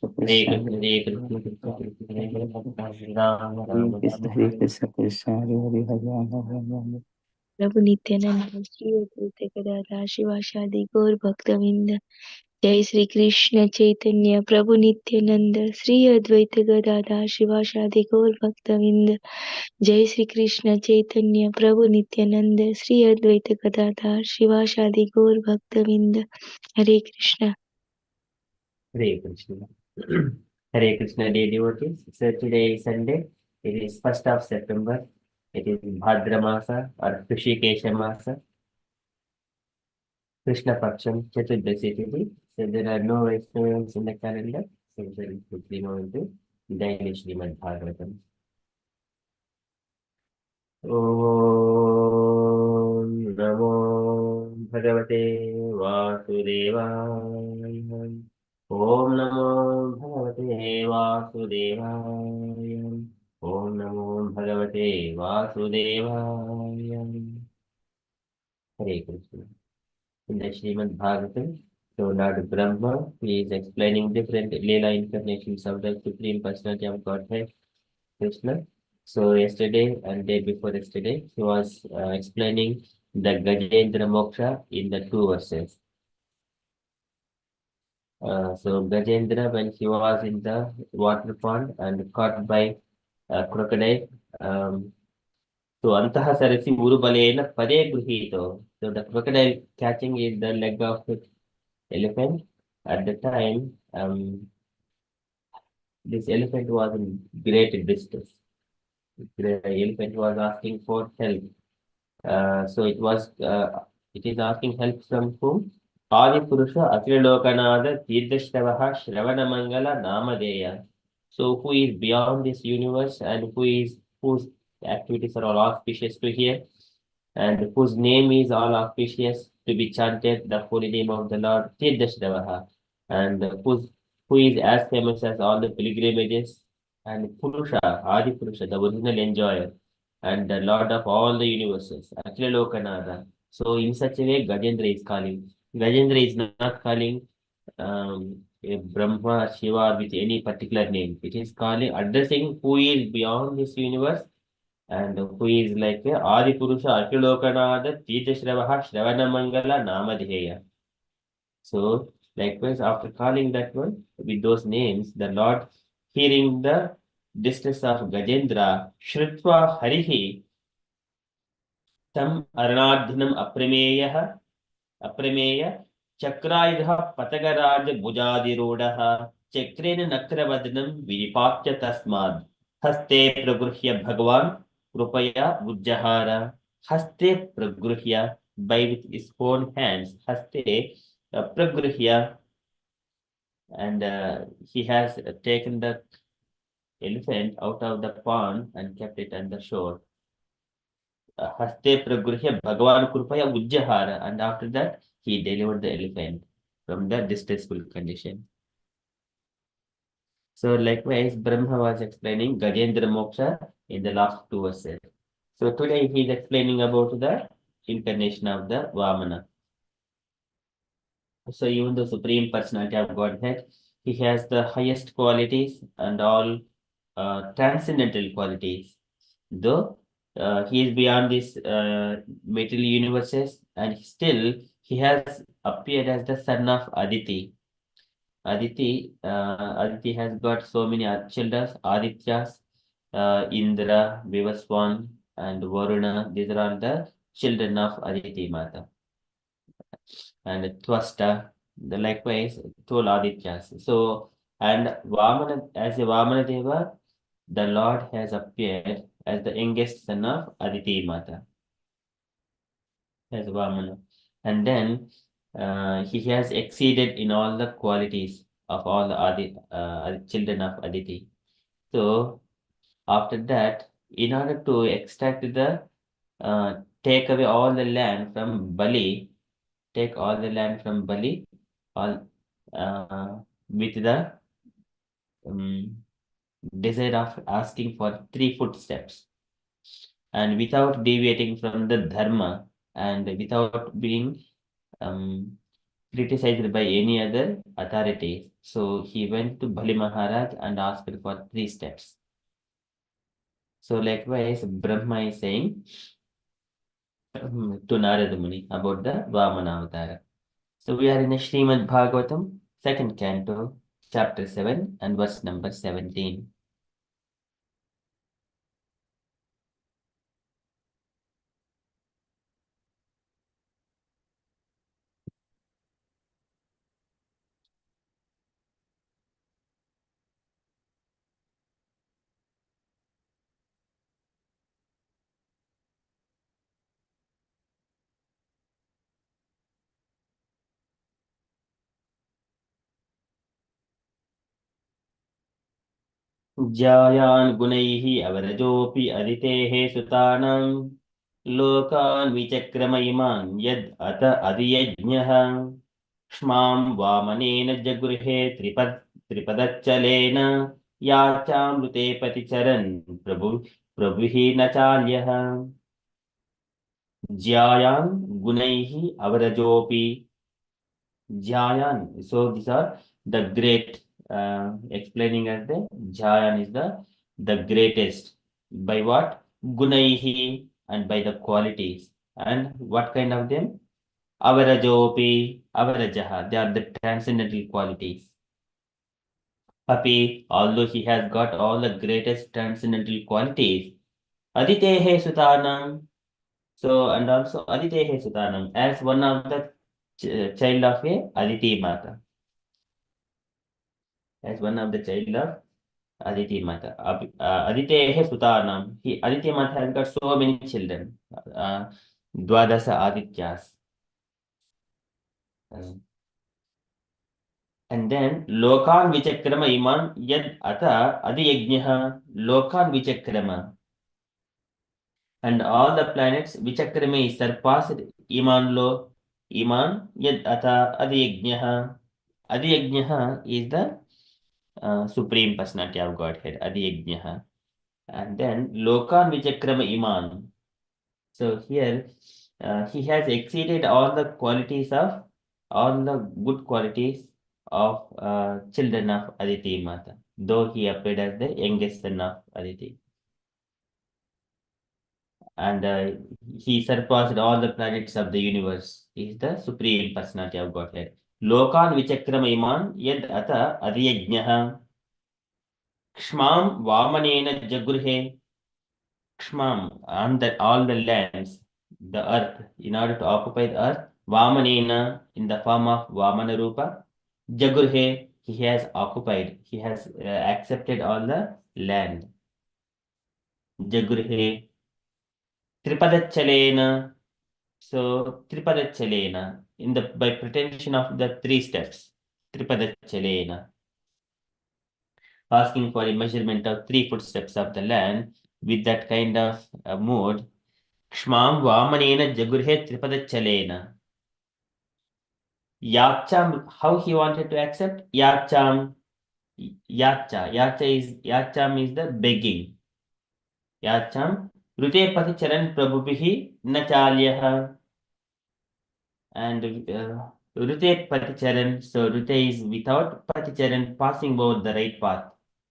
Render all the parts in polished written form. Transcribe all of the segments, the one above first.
Hare Krishna, Krishna, Hare Krishna, Krishna Krishna, Hare Hare, Rama Hare Rama, Krishna, Hare Hare Hare. Krishna, Krishna, Hare Hare, Hare Rama, Hare Rama. प्रभु नित्यानंद श्री अद्वैत गदाधर शिवासादि गौर भक्तविंद। जय श्री कृष्ण चैतन्य प्रभु नित्यानंद श्री अद्वैत गदाधर शिवासादि गौर भक्तविंद। जय श्री कृष्ण चैतन्य प्रभु नित्यानंद श्री अद्वैत गदाधर शिवासादि गौर भक्तविंद। हरे Krishna. Hare Krishna. Hare Krishna, dear devotees. So today is Sunday. It is 1st of September. It is Bhadra Masa or Krishikesha Masa, Krishna Paksham, Chaturdasi Tithi. So there are no exceptions in the calendar. So very quickly go into daily Srimad Bhagavatam. Om Namo Bhagavate Vasudevaya. Om Namo Bhagavate Vasudevaya. Om Namo Bhagavate Vasudevaya. Hare Krishna. In the Srimad Bhagavatam, so Lord Brahma, he is explaining different Leela incarnations of the Supreme Personality of Godhead, Krishna. So yesterday and day before yesterday, he was explaining the Gajendra Moksha in the two verses. So Gajendra, when he was in the water pond and caught by a crocodile, so Antaha Sarasi Urubalena Pade Gruhito. So the crocodile catching is the leg of the elephant. At the time, this elephant was in great distress. The elephant was asking for help. So it is asking help from whom? Adi Purusha Akrilokanada Tirthashtavaha Shravana Mangala Namadeya. So who is beyond this universe and whose activities are all auspicious to hear and whose name is all auspicious to be chanted, the holy name of the Lord Tirthashtavaha, and who is as famous as all the pilgrimages, and Purusha, Adi Purusha, the original enjoyer and the Lord of all the universes, Akhila Lokanada. So in such a way, Gajendra is calling. Gajendra is not calling a Brahma, Shiva with any particular name. It is calling, addressing who is beyond this universe and who is like a Adi Purusha, Akhila Lokanada, Tirthashravaha, Shravana Mangala, Namadheya. So likewise, after calling that one with those names, the Lord, hearing the distress of Gajendra, Shrutva Harihi, Tam Aranadhanam Aprameya, Chakrayudha Patagaraj Bujadirodaha, Chakrena Nakravadnam Vipatya Tasmad, Haste Pragruhya Bhagavan, Krupaya Ujjahara, Haste Pragruhya, by with his own hands, Haste Pragruhya, and he has taken the elephant out of the pond and kept it on the shore. Haste Pragruhya Bhagavan Krupaya Ujjahara, and after that he delivered the elephant from the distressful condition. So likewise, Brahma was explaining Gajendra Moksha in the last two verses. So today he is explaining about the incarnation of the Vamana. So even the Supreme Personality of Godhead, he has the highest qualities and all transcendental qualities. Though he is beyond these material universes, and still he has appeared as the son of Aditi. Aditi has got so many children, Adityas, Indra, Vivaswan, and Varuna. These are all the children of Aditi Mata. And Twasta, the likewise, 12 Adityas. So, and Vamana, as a Vamana Deva, the Lord has appeared as the youngest son of Aditi Mata, as Vamana. And then he has exceeded in all the qualities of all the children of Aditi. So after that, in order to extract take away all the land from Bali, take all the land from Bali, all with the um, desire of asking for 3 footsteps, and without deviating from the dharma, and without being um, criticized by any other authority. So he went to Bali Maharaj and asked for 3 steps. So likewise, Brahma is saying to Narada Muni about the Vamana Avatara. So we are in the Srimad Bhagavatam, second canto, chapter 7 and verse number 17. ज्यायान् गुणैः अवरजोऽपि अदितेः सुतानां लोकान् विचक्रम इमान् यद् अत अधियज्ञः क्ष्मां वामनेन जगृहे त्रिपदच्चलेन याचामृते पतिचरन् प्रभुः न चाल्यः ज्यायान् गुणैः अवरजोऽपि Jayan. So these are the great, explaining as the Jayan is the greatest. By what? Gunaihi, and by the qualities. And what kind of them? Avarajopi, Avarajaha. They are the transcendental qualities. Api, although he has got all the greatest transcendental qualities. Aditehe Sutanam. So, and also Aditehe Sutanam, as one of the child of a Aditi Mata. As one of the child of Aditi Mata. Aditehe Sutanam. Aditi Mata has got so many children. Dwadasa Adityas. And then Lokan Vichakrama Iman Yad Ata Adiyajnaha Lokan Vichakrama. And all the planets Vichakrama is surpassed Iman Lo. Iman Yad Ata Adiyajnaha. Adiyajnaha is the Supreme Personality of Godhead. Adiyajnaha. And then Lokan Vichakrama Iman. So here he has exceeded all the qualities of all the good qualities of children of Aditi Mata, though he appeared as the youngest son of Aditi. And he surpassed all the planets of the universe. He is the Supreme Personality of Godhead. Lokan Vichakrama Iman Yad Ata Adiyajnaha Kshmam Vamanena Jagurhe Kshmam, on all the lands, the earth, in order to occupy the earth, Vamanena, in the form of Vamana Rupa, Jagurhe, he has occupied, he has accepted all the land. Jagurhe, Tripadachalena, so Tripadachalena, by pretension of the 3 steps, Tripadachalena, asking for a measurement of 3 footsteps of the land with that kind of mode. Kshmam Vamanena Jagurhe Tripadachalena. Yacham, how he wanted to accept? Yacham, Yacham is the begging. Yacham, Rute Paticharan Prabhupihi Nachalyaha. And Rute Paticharan, so Rute is without Paticharan, passing over the right path,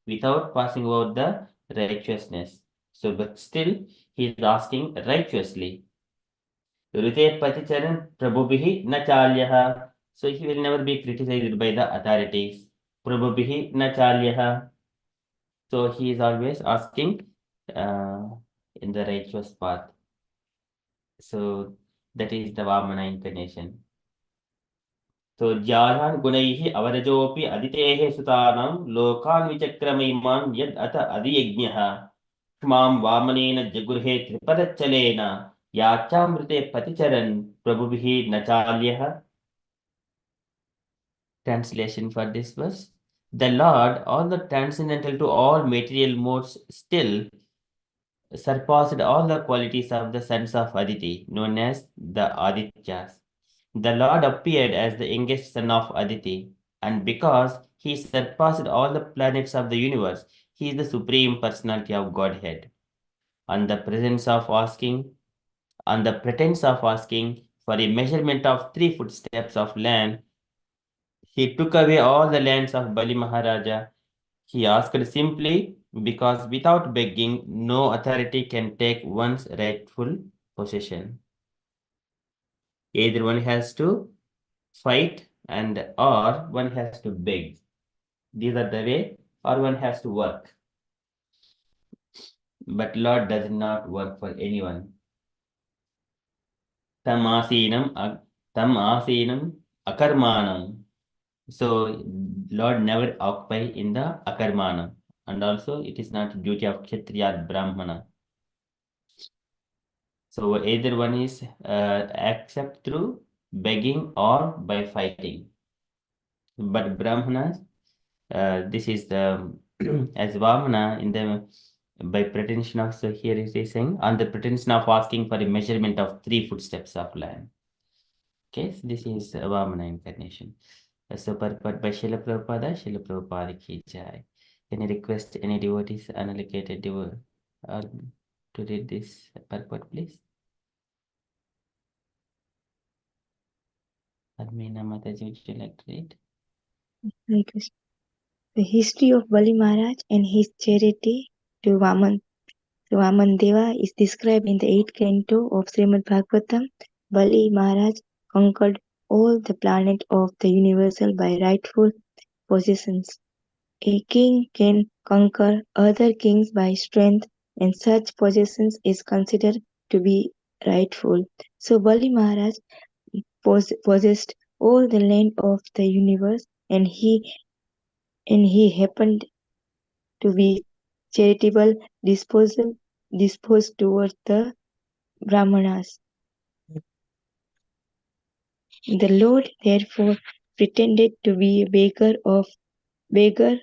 without passing over the righteousness. So, but still, he is asking righteously. Rute Paticharan Prabhupihi Nachalyaha. So he will never be criticized by the authorities. Prabhupihi Nachalyaha. So he is always asking in the righteous path. So that is the Vamana incarnation. So Jyanan Gunaihi Avarajopi Aditehe Sutanam Lokan Vichakramiman Yad Ata Adiyajnaha Kshmam Vamanena Jagurhe Tripadachalena Yachamrite Paticharan Prabhubihi Nachalyaha. Translation for this verse. The Lord, all the transcendental to all material modes, still surpassed all the qualities of the sons of Aditi, known as the Adityas. The Lord appeared as the youngest son of Aditi, and because he surpassed all the planets of the universe, he is the supreme personality of Godhead. On the pretense of asking for a measurement of 3 footsteps of land He took away all the lands of Bali Maharaja. He asked simply because without begging, no authority can take one's rightful possession. Either one has to fight or one has to beg. These are the way, or one has to work. But Lord does not work for anyone. Tam asinam akarmanam. So Lord never occupy in the akarmana. And also it is not duty of Kshatriya or Brahmana. So either one is accept through begging or by fighting. But Brahmanas, this is the as Vamana in the by pretension of, so here it is saying on the pretension of asking for a measurement of 3 footsteps of land. Okay, so this is Vamana incarnation. So purport by Srila Prabhupada ki jai. Can I request any devotees, unallocated devotee, to read this purport, please? Admina Mataji, would you like to read? Hare Krishna. The history of Bali Maharaj and his charity to Vaman Deva is described in the 8th canto of Srimad Bhagavatam. Bali Maharaj conquered all the planets of the universal by rightful possessions. A king can conquer other kings by strength, and such possessions is considered to be rightful. So Bali Maharaj possessed all the land of the universe, and he happened to be charitable disposed towards the Brahmanas. The Lord therefore pretended to be a beggar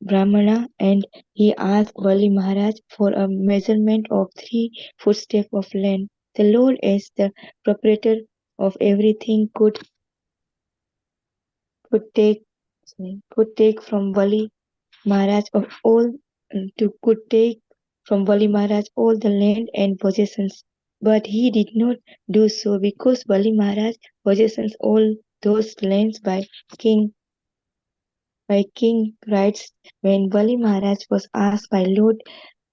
Brahmana, and he asked Bali Maharaj for a measurement of 3 footsteps of land. The Lord, as the proprietor of everything, could take from Bali Maharaj all the land and possessions. But he did not do so because Bali Maharaj possesses all those lands by king rights. When Bali Maharaj was asked by Lord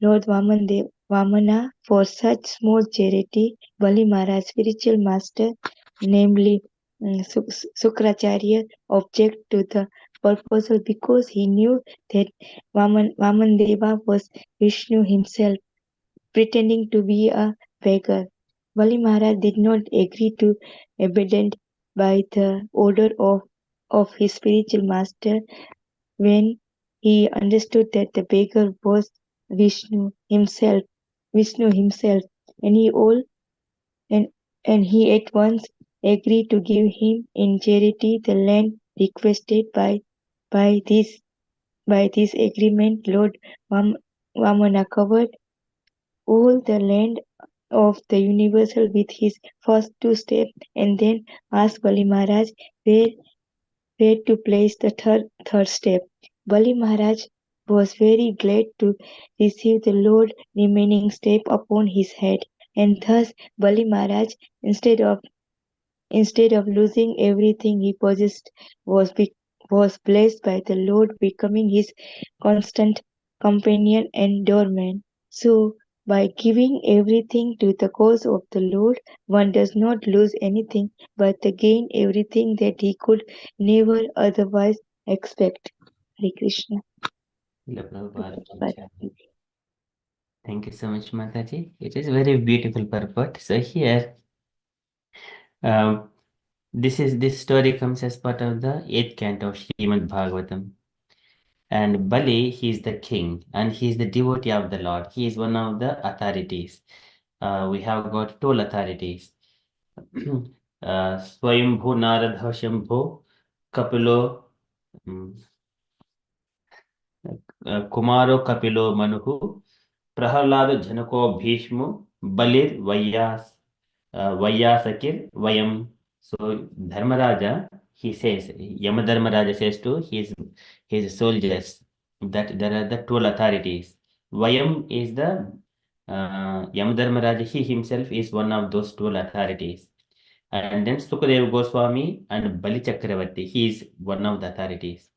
Vamana for such small charity, Bali Maharaj's spiritual master, namely Sukracharya, objected to the proposal because he knew that Vamandeva was Vishnu himself, pretending to be a beggar. Bali Maharaj did not agree to abandon by the order of his spiritual master when he understood that the beggar was Vishnu himself, and he at once agreed to give him in charity the land requested. By this agreement, Lord Vamana covered all the land of the universal with his first 2 steps, and then asked Bali Maharaj where to place the third step. Bali Maharaj was very glad to receive the Lord remaining step upon his head, and thus Bali Maharaj, instead of losing everything he possessed, was blessed by the Lord, becoming his constant companion and doorman. So, by giving everything to the cause of the Lord, one does not lose anything, but gain everything that he could never otherwise expect. Hare Krishna. Srila Prabhupada ki jai. Thank you so much, Mataji. It is very beautiful purport. So here, this story comes as part of the 8th canto of Srimad Bhagavatam. And Bali, he is the king, and he is the devotee of the Lord. He is one of the authorities. We have got 12 authorities. Swayambhu Naradha Shambhu Kapilo Kumaro Kapilo Manuhu Prahalada Janako Bhishmu Balir Vayyasakir Vayam. So Dharmaraja, he says, Yamadharmaraja says to his soldiers that there are the 12 authorities. Vayam is the Yamadharmaraja, he himself is one of those 12 authorities. And then Sukadeva Goswami and Bali Chakravarti, he is one of the authorities.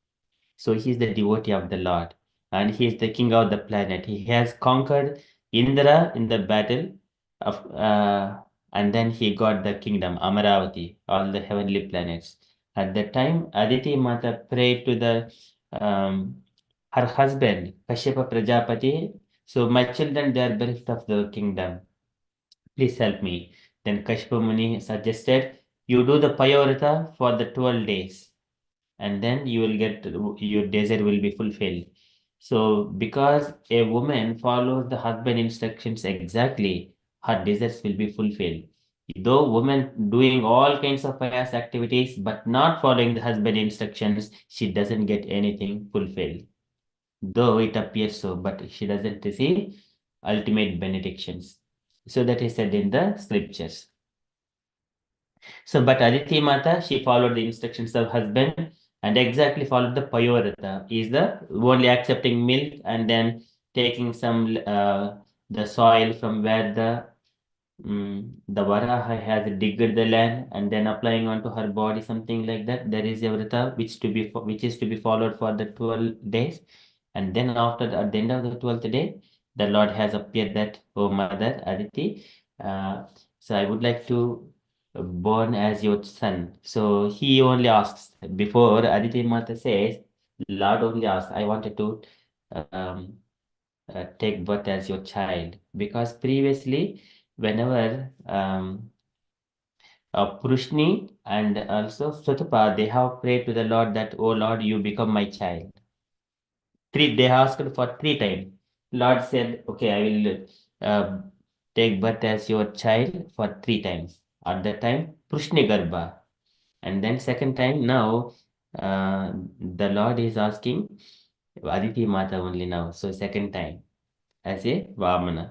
So he is the devotee of the Lord, and he is the king of the planet. He has conquered Indra in the battle of, and then he got the kingdom Amaravati, all the heavenly planets. At that time, Aditi Mata prayed to the her husband Kashyapa Prajapati. So my children, they are bereft of the kingdom. Please help me. Then Kashyapa Muni suggested, you do the Payavrata for the 12 days, and then you will get your desire will be fulfilled. So because a woman follows the husband instructions exactly, her desires will be fulfilled. Though woman doing all kinds of pious activities but not following the husband instructions, she doesn't get anything fulfilled. Though it appears so, but she doesn't receive ultimate benedictions. So that is said in the scriptures. So, but Aditi Mata, she followed the instructions of husband and exactly followed the Payavrata. Is the only accepting milk and then taking some the soil from where the Varaha has digged the land and then applying onto her body, something like that. There is a vrata which is to be followed for the 12 days. And then after at the end of the 12th day, the Lord has appeared that, oh Mother Aditi, so I would like to born as your son. So he only asks before Aditi Mata says, Lord only asks, I wanted to um, take birth as your child, because previously whenever Prushni and also Sutapa, they have prayed to the Lord that, oh Lord, you become my child. They asked for 3 times. Lord said, okay, I will take birth as your child for 3 times. At that time, Prushni Garbha. And then second time, now the Lord is asking Aditi Mata only now. So second time, as a Vamana.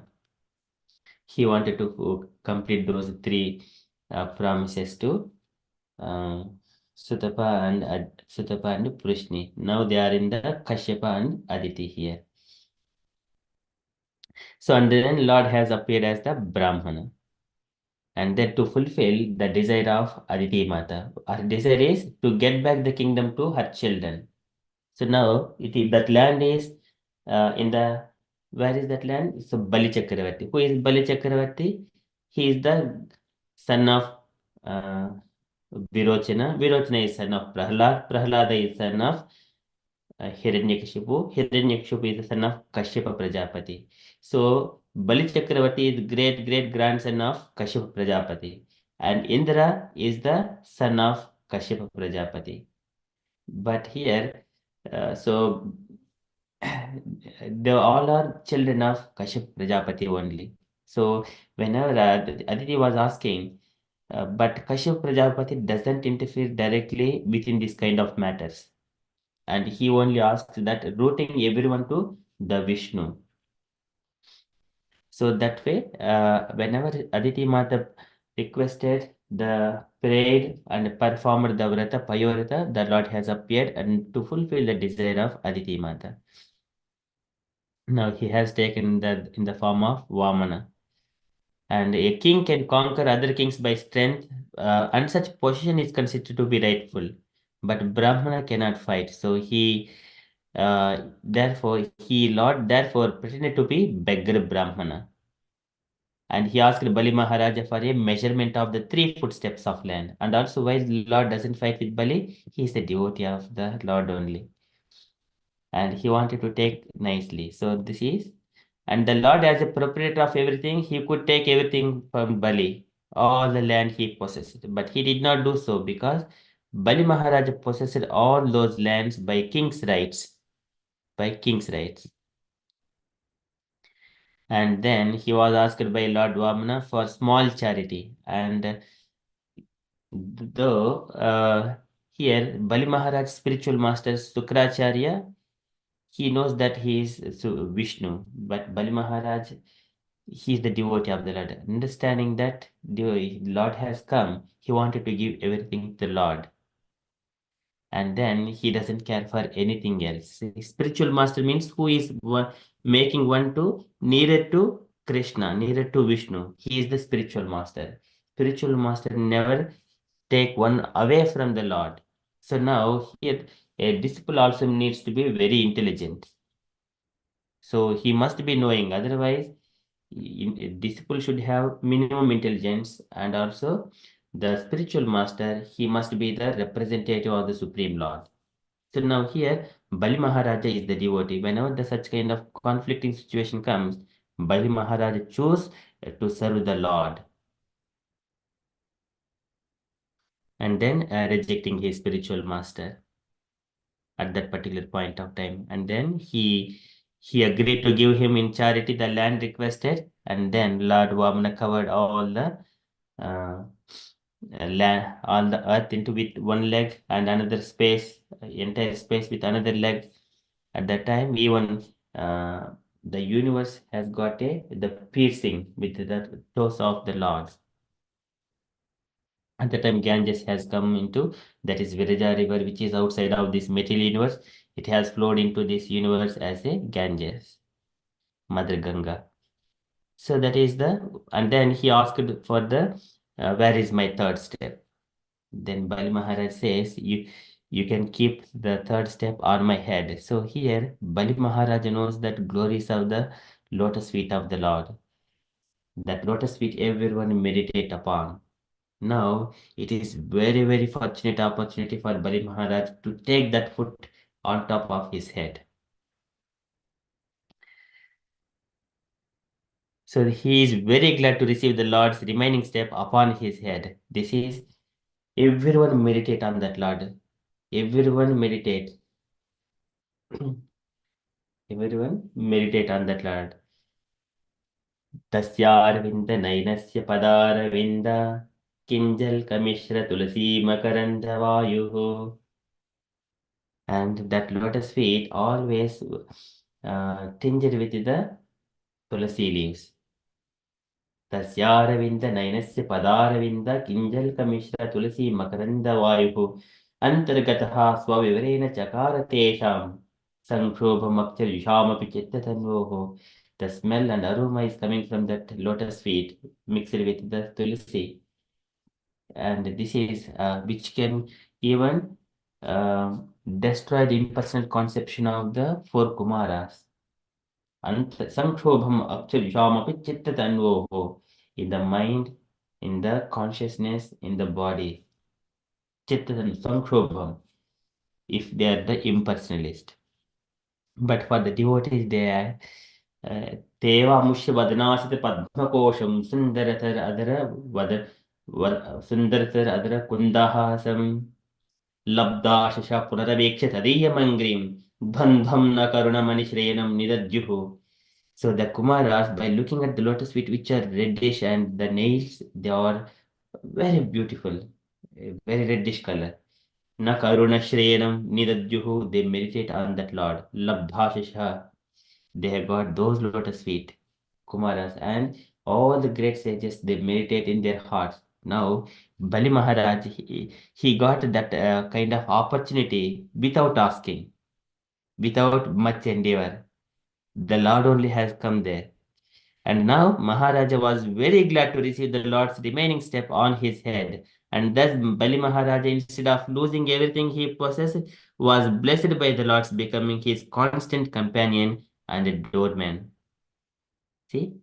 He wanted to complete those three promises to uh, Sutapa and Prushni. Now they are in the Kashyapa and Aditi here. So and then Lord has appeared as the Brahmana. And then to fulfill the desire of Aditi Mata. Her desire is to get back the kingdom to her children. So now that land is in the, where is that land? So Bali Chakravarti. Who is Bali Chakravarti? He is the son of uh, Virochana. Virochana is son of Prahlad. Prahlada is son of Hiranyakashipu. Hiranyakashipu is the son of Kashyapa Prajapati. So Bali Chakravarti is great great grandson of Kashyapa Prajapati. And Indra is the son of Kashyapa Prajapati. But here, so they all are children of Kashyap Prajapati only. So whenever Aditi was asking, but Kashyap Prajapati doesn't interfere directly within this kind of matters. And he only asks that routing everyone to the Vishnu. So that way, whenever Aditi Mata requested the prayed and performed the Vrata Payorata, the Lord has appeared and to fulfill the desire of Aditi Mata. Now he has taken that in the form of Vamana. And a king can conquer other kings by strength, and such position is considered to be rightful. But Brahmana cannot fight. So Lord, therefore, pretended to be beggar Brahmana. And he asked Bali Maharaja for a measurement of the 3 footsteps of land. And also, while Lord doesn't fight with Bali, he is a devotee of the Lord only. And he wanted to take nicely. So this is, and the Lord, as a proprietor of everything, he could take everything from Bali, all the land he possessed. But he did not do so because Bali Maharaja possessed all those lands by king's rights. By king's rights. And then he was asked by Lord Vamana for small charity. And though here Bali Maharaj's spiritual master Sukracharya, he knows that he is Vishnu, but Bali Maharaj, he is the devotee of the Lord. Understanding that the Lord has come, he wanted to give everything to the Lord. And then he doesn't care for anything else. Spiritual master means who is making one to nearer to Krishna, nearer to Vishnu. He is the spiritual master. spiritual master never take one away from the Lord. So now here a disciple also needs to be very intelligent. So he must be knowing, otherwise a disciple should have minimum intelligence, and also the spiritual master, he must be the representative of the Supreme Lord. So now here Bali Maharaja is the devotee. Whenever the such kind of conflicting situation comes, Bali Maharaja choose to serve the Lord, and then rejecting his spiritual master at that particular point of time. And then he agreed to give him in charity the land requested, and then Lord Vamana covered all the land, all the earth into with one leg, and another space, entire space with another leg. At that time, even the universe has got the piercing with the toes of the Lord. At the time, Ganges has come into, that is Viraja river, which is outside of this material universe. It has flowed into this universe as a Ganges, Mother Ganga. So that is and then he asked for where is my third step? Then Bali Maharaj says, you can keep the third step on my head. So here, Bali Maharaj knows that glories of the lotus feet of the Lord. That lotus feet everyone meditate upon. Now, it is very, very fortunate opportunity for Bali Maharaj to take that foot on top of his head. So he is very glad to receive the Lord's remaining step upon his head. This is, everyone meditate on that Lord. Everyone meditate. Everyone meditate on that Lord. तस्यारविन्द नयनस्य पदारविन्द किञ्जल्कमिश्र Tulsi मकरन्दवायुः. And that lotus feet always tinged with the tulasi leaves. तस्यारविन्द नयनस्य पदारविन्द किञ्जल्कमिश्र तुलसी मकरन्दवायुः अन्तर्गतः स्वविवरेण चकार तेषां संक्षोभमक्षयुषामपि चित्ततन्वोः. The smell and aroma is coming from that lotus feet mixed with the tulsi, and this is which can even destroy the impersonal conception of the four Kumaras. Sankhobham akshayamapi chittatanvoho, in the mind, in the consciousness, in the body. Chittatan Sankhobham, if they are the impersonalist. But for the devotees, they are Teva Mushya Vadanasita Padmakosham Sundaratar Adara Sundaratar Adara Kundahasam Labdashasha Punaraveksha Tadiyamangrim Bandham na Karuna Manishrayanam Nidadjuhu. So the Kumaras, by looking at the lotus feet, which are reddish, and the nails, they are very beautiful, very reddish color. Na Karuna Shrayanam Nidadjuhu, they meditate on that Lord. Labdashasha, they have got those lotus feet, Kumaras, and all the great sages, they meditate in their hearts. Now, Bali Maharaj, he got that kind of opportunity without asking, without much endeavor. The Lord only has come there. And now Maharaja was very glad to receive the Lord's remaining step on his head. And thus Bali Maharaja, instead of losing everything he possessed, was blessed by the Lord's becoming his constant companion and a doorman. See?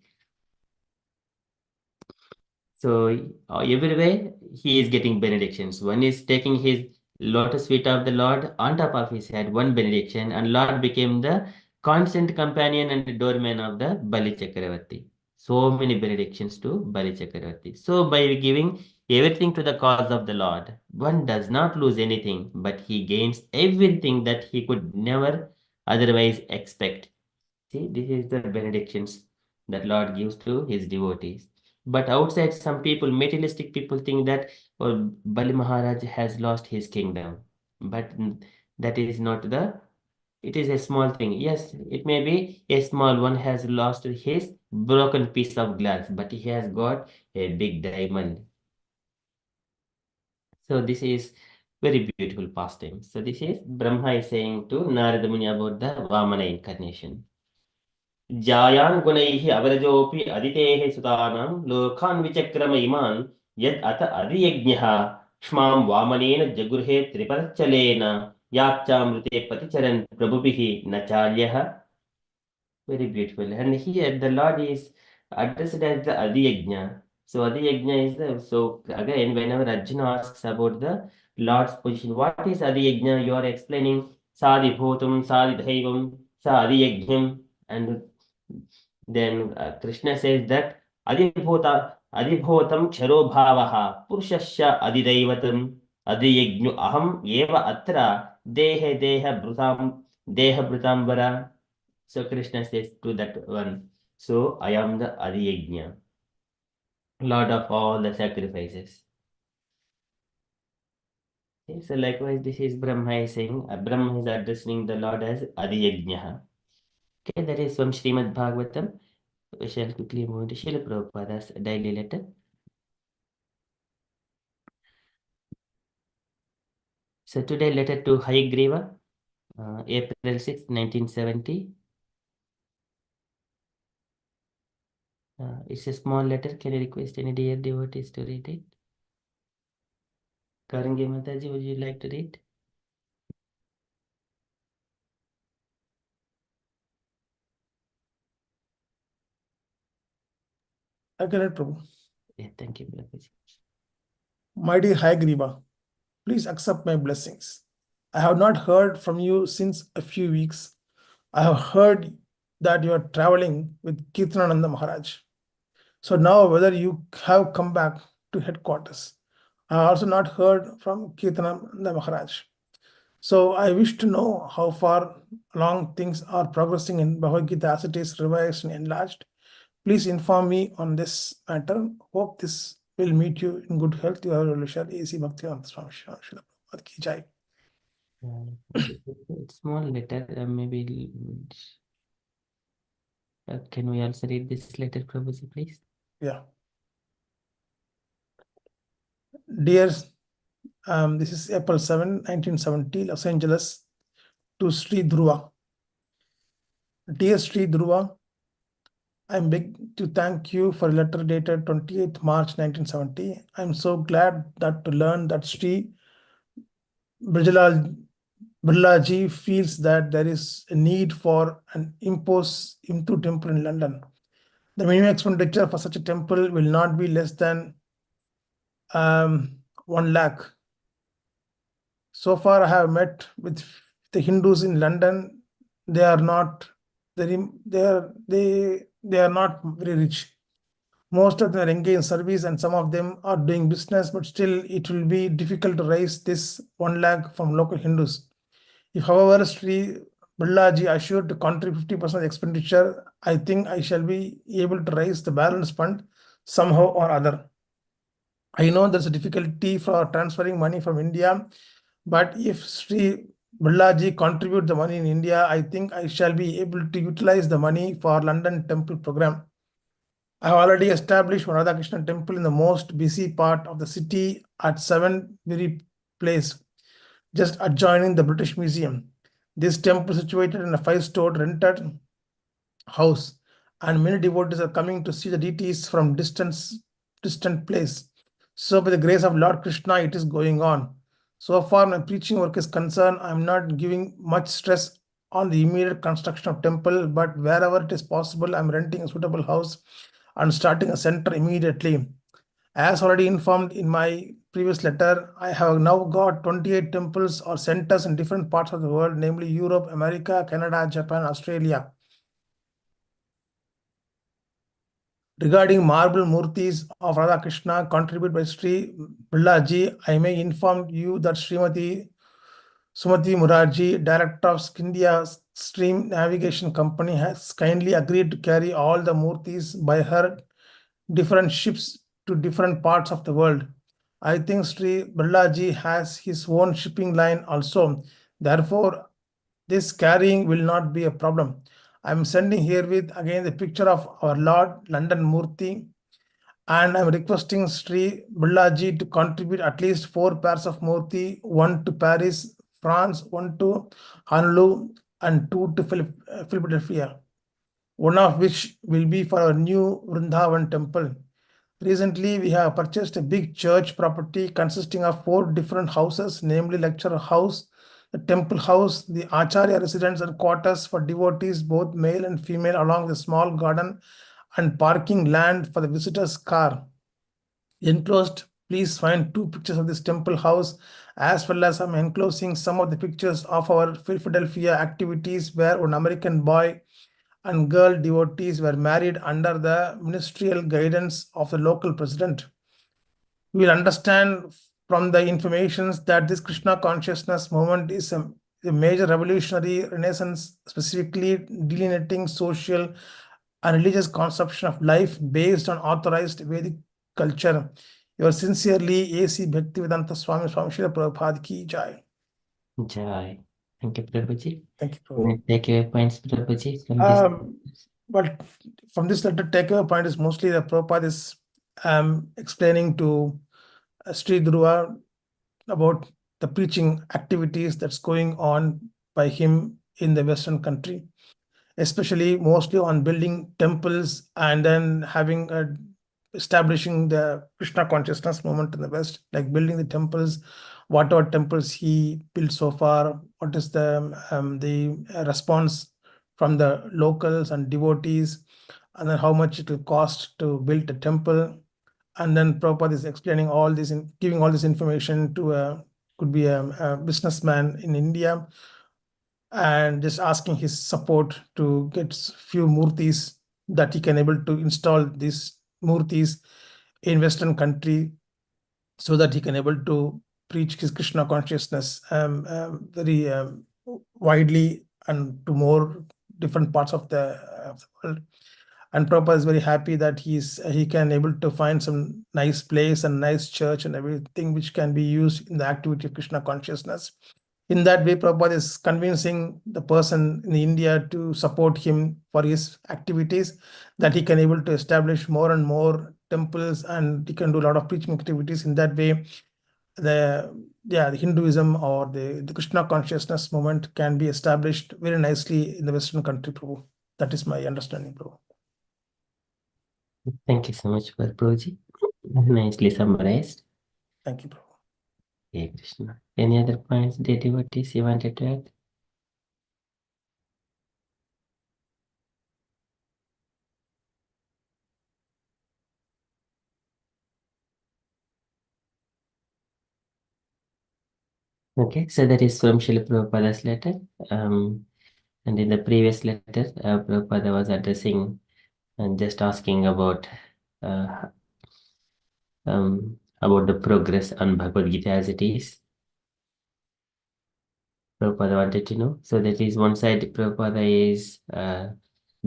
So everywhere he is getting benedictions. One is taking his lotus feet of the Lord on top of his head, one benediction, and Lord became the constant companion and doorman of the Bali Chakravarti. So many benedictions to Bali Chakravarti. So by giving everything to the cause of the Lord, one does not lose anything, but he gains everything that he could never otherwise expect. See, this is the benedictions that Lord gives to his devotees. But outside, some people, materialistic people, think that Bali Maharaj has lost his kingdom. But that is not it is a small thing. Yes, it may be a small one has lost his broken piece of glass, but he has got a big diamond. So this is very beautiful pastime. So this is Brahma is saying to Narada Muni about the Vamana incarnation. जायान् गुणैः अवरजोऽपि अदितेः सुतानां लोकान् विचक्रम इमान् यद् अथ अधियज्ञः क्ष्मां वामनेन जगृहे त्रिपदचलेन याच्चामृते पतिचरन् प्रभुभिः न चाल्यः. Very beautiful. And here the Lord is addressed as the Adi Yajna. So Adi Yajna is the, so again, whenever Arjuna asks about the Lord's position, what is Adi Yajna? You are explaining Sadi Bhutam, Sadi Dhaivam, Sadi Yajnam, and then Krishna says that Adibhutam Charo Bhavaha Purushasya Adidaivatam Adiyajnu Aham Eva Atra Deha Brutambara. So Krishna says to that one, so I am the Adi Yajna, Lord of all the sacrifices. Okay, so likewise, this is Brahma is saying, Brahma is addressing the Lord as Adi Yajna. Okay, that is from Srimad Bhagavatam. We shall quickly move to Srila Prabhupada's daily letter. So today letter to Hayagriva, April 6, 1970. It's a small letter. Can I request any dear devotees to read it? Karangi Mataji, would you like to read? I can read, Prabhu. Yeah, thank you, Prabhuji. My dear Hayagriva, please accept my blessings. I have not heard from you since a few weeks. I have heard that you are traveling with Kirtanananda Maharaj. So now whether you have come back to headquarters. I have also not heard from Kirtanananda Maharaj. So I wish to know how far along things are progressing in Bhagavad Gita as it is revised and enlarged. Please inform me on this matter. Hope this will meet you in good health. Your Revolution AC Bhaktivedanta Swami Srila Prabhupada Ki Jai. It's small letter, maybe. Can we also read this letter, Prabhuji, please? Yeah. Dear, this is April 7, 1970, Los Angeles, to Sri Dhruva. Dear Sri Dhruva, I'm big to thank you for a letter dated 28th March 1970. I'm so glad that to learn that Sri Birlaji feels that there is a need for an impose Hindu temple in London. The minimum expenditure for such a temple will not be less than 1 lakh. So far, I have met with the Hindus in London. They are not they are not very rich. Most of them are engaged in service, and some of them are doing business. But still, it will be difficult to raise this 1 lakh from local Hindus. If, however, Sri Birlaji assured to contribute 50% expenditure, I think I shall be able to raise the balance fund somehow or other. I know there's a difficulty for transferring money from India, but if Sri Birlaji contribute the money in India, I think I shall be able to utilize the money for London temple program. I have already established one Radhakrishna temple in the most busy part of the city at 7 Very Place, just adjoining the British Museum. This temple is situated in a 5-story rented house, and many devotees are coming to see the deities from distant place. So by the grace of Lord Krishna, it is going on. So far, my preaching work is concerned, I am not giving much stress on the immediate construction of temple, but wherever it is possible, I am renting a suitable house and starting a center immediately. As already informed in my previous letter, I have now got 28 temples or centers in different parts of the world, namely Europe, America, Canada, Japan, Australia. Regarding marble murtis of Radha Krishna contributed by Sri Birlaji, I may inform you that Srimati Sumati Murarji, director of India Stream Navigation Company, has kindly agreed to carry all the murtis by her different ships to different parts of the world. I think Sri Birlaji has his own shipping line also. Therefore, this carrying will not be a problem. I am sending herewith again the picture of our Lord London Murti, and I am requesting Sri Birlaji to contribute at least 4 pairs of Murti, 1 to Paris, France, 1 to Honolulu, and 2 to Philadelphia, one of which will be for our new Vrindavan temple. Recently, we have purchased a big church property consisting of 4 different houses, namely lecture house, the temple house, the Acharya residence and quarters for devotees, both male and female, along with a small garden and parking land for the visitor's car. Enclosed, please find 2 pictures of this temple house, as well as I'm enclosing some of the pictures of our Philadelphia activities where an American boy and girl devotees were married under the ministerial guidance of the local president. We will understand from the informations that this Krishna consciousness movement is a major revolutionary renaissance, specifically delineating social and religious conception of life based on authorized Vedic culture. Yours sincerely, A.C. Bhaktivedanta Swami Swami Srila Prabhupada Ki Jai. Jai. Thank you, Prabhuji. Thank you, Prabhu. Any takeaway points, Prabhuji, from this? But from this letter, takeaway point is mostly that Prabhupada is explaining to Sri Dhruva about the preaching activities that's going on by him in the Western country, especially mostly on building temples and then having establishing the Krishna consciousness movement in the West, like building the temples, whatever temples he built so far, what is the response from the locals and devotees, and then how much it will cost to build a temple. And then Prabhupada is explaining all this, giving all this information to could be a businessman in India, and just asking his support to get few murtis that he can able to install these murtis in Western country, so that he can able to preach his Krishna consciousness very widely and to more different parts of the world. And Prabhupada is very happy that he can able to find some nice place and nice church and everything which can be used in the activity of Krishna consciousness. In that way, Prabhupada is convincing the person in India to support him for his activities, that he can able to establish more and more temples and he can do a lot of preaching activities. In that way, the Hinduism or the Krishna consciousness movement can be established very nicely in the Western country, Prabhu. That is my understanding, Prabhu. Thank you so much for Prabhuji. Nicely summarized. Thank you, Prabhu. Hare Krishna. Any other points, dear devotees, you wanted to add? Okay, so that is from Srila Prabhupada's letter. And in the previous letter, Prabhupada was addressing and just asking about the progress on Bhagavad Gita as it is. Prabhupada wanted to know. So that is one side, Prabhupada is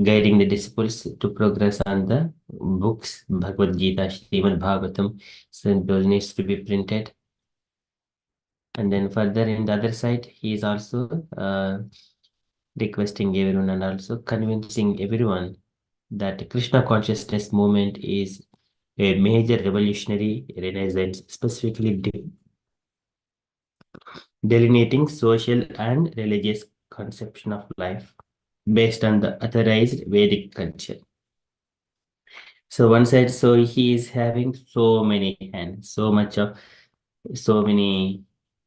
guiding the disciples to progress on the books, Bhagavad Gita, Srimad Bhagavatam. So those needs to be printed. And then further in the other side, he is also requesting everyone and also convincing everyone that Krishna consciousness movement is a major revolutionary renaissance, specifically delineating social and religious conception of life based on the authorized Vedic culture. So one side, so he is having so many hands, so many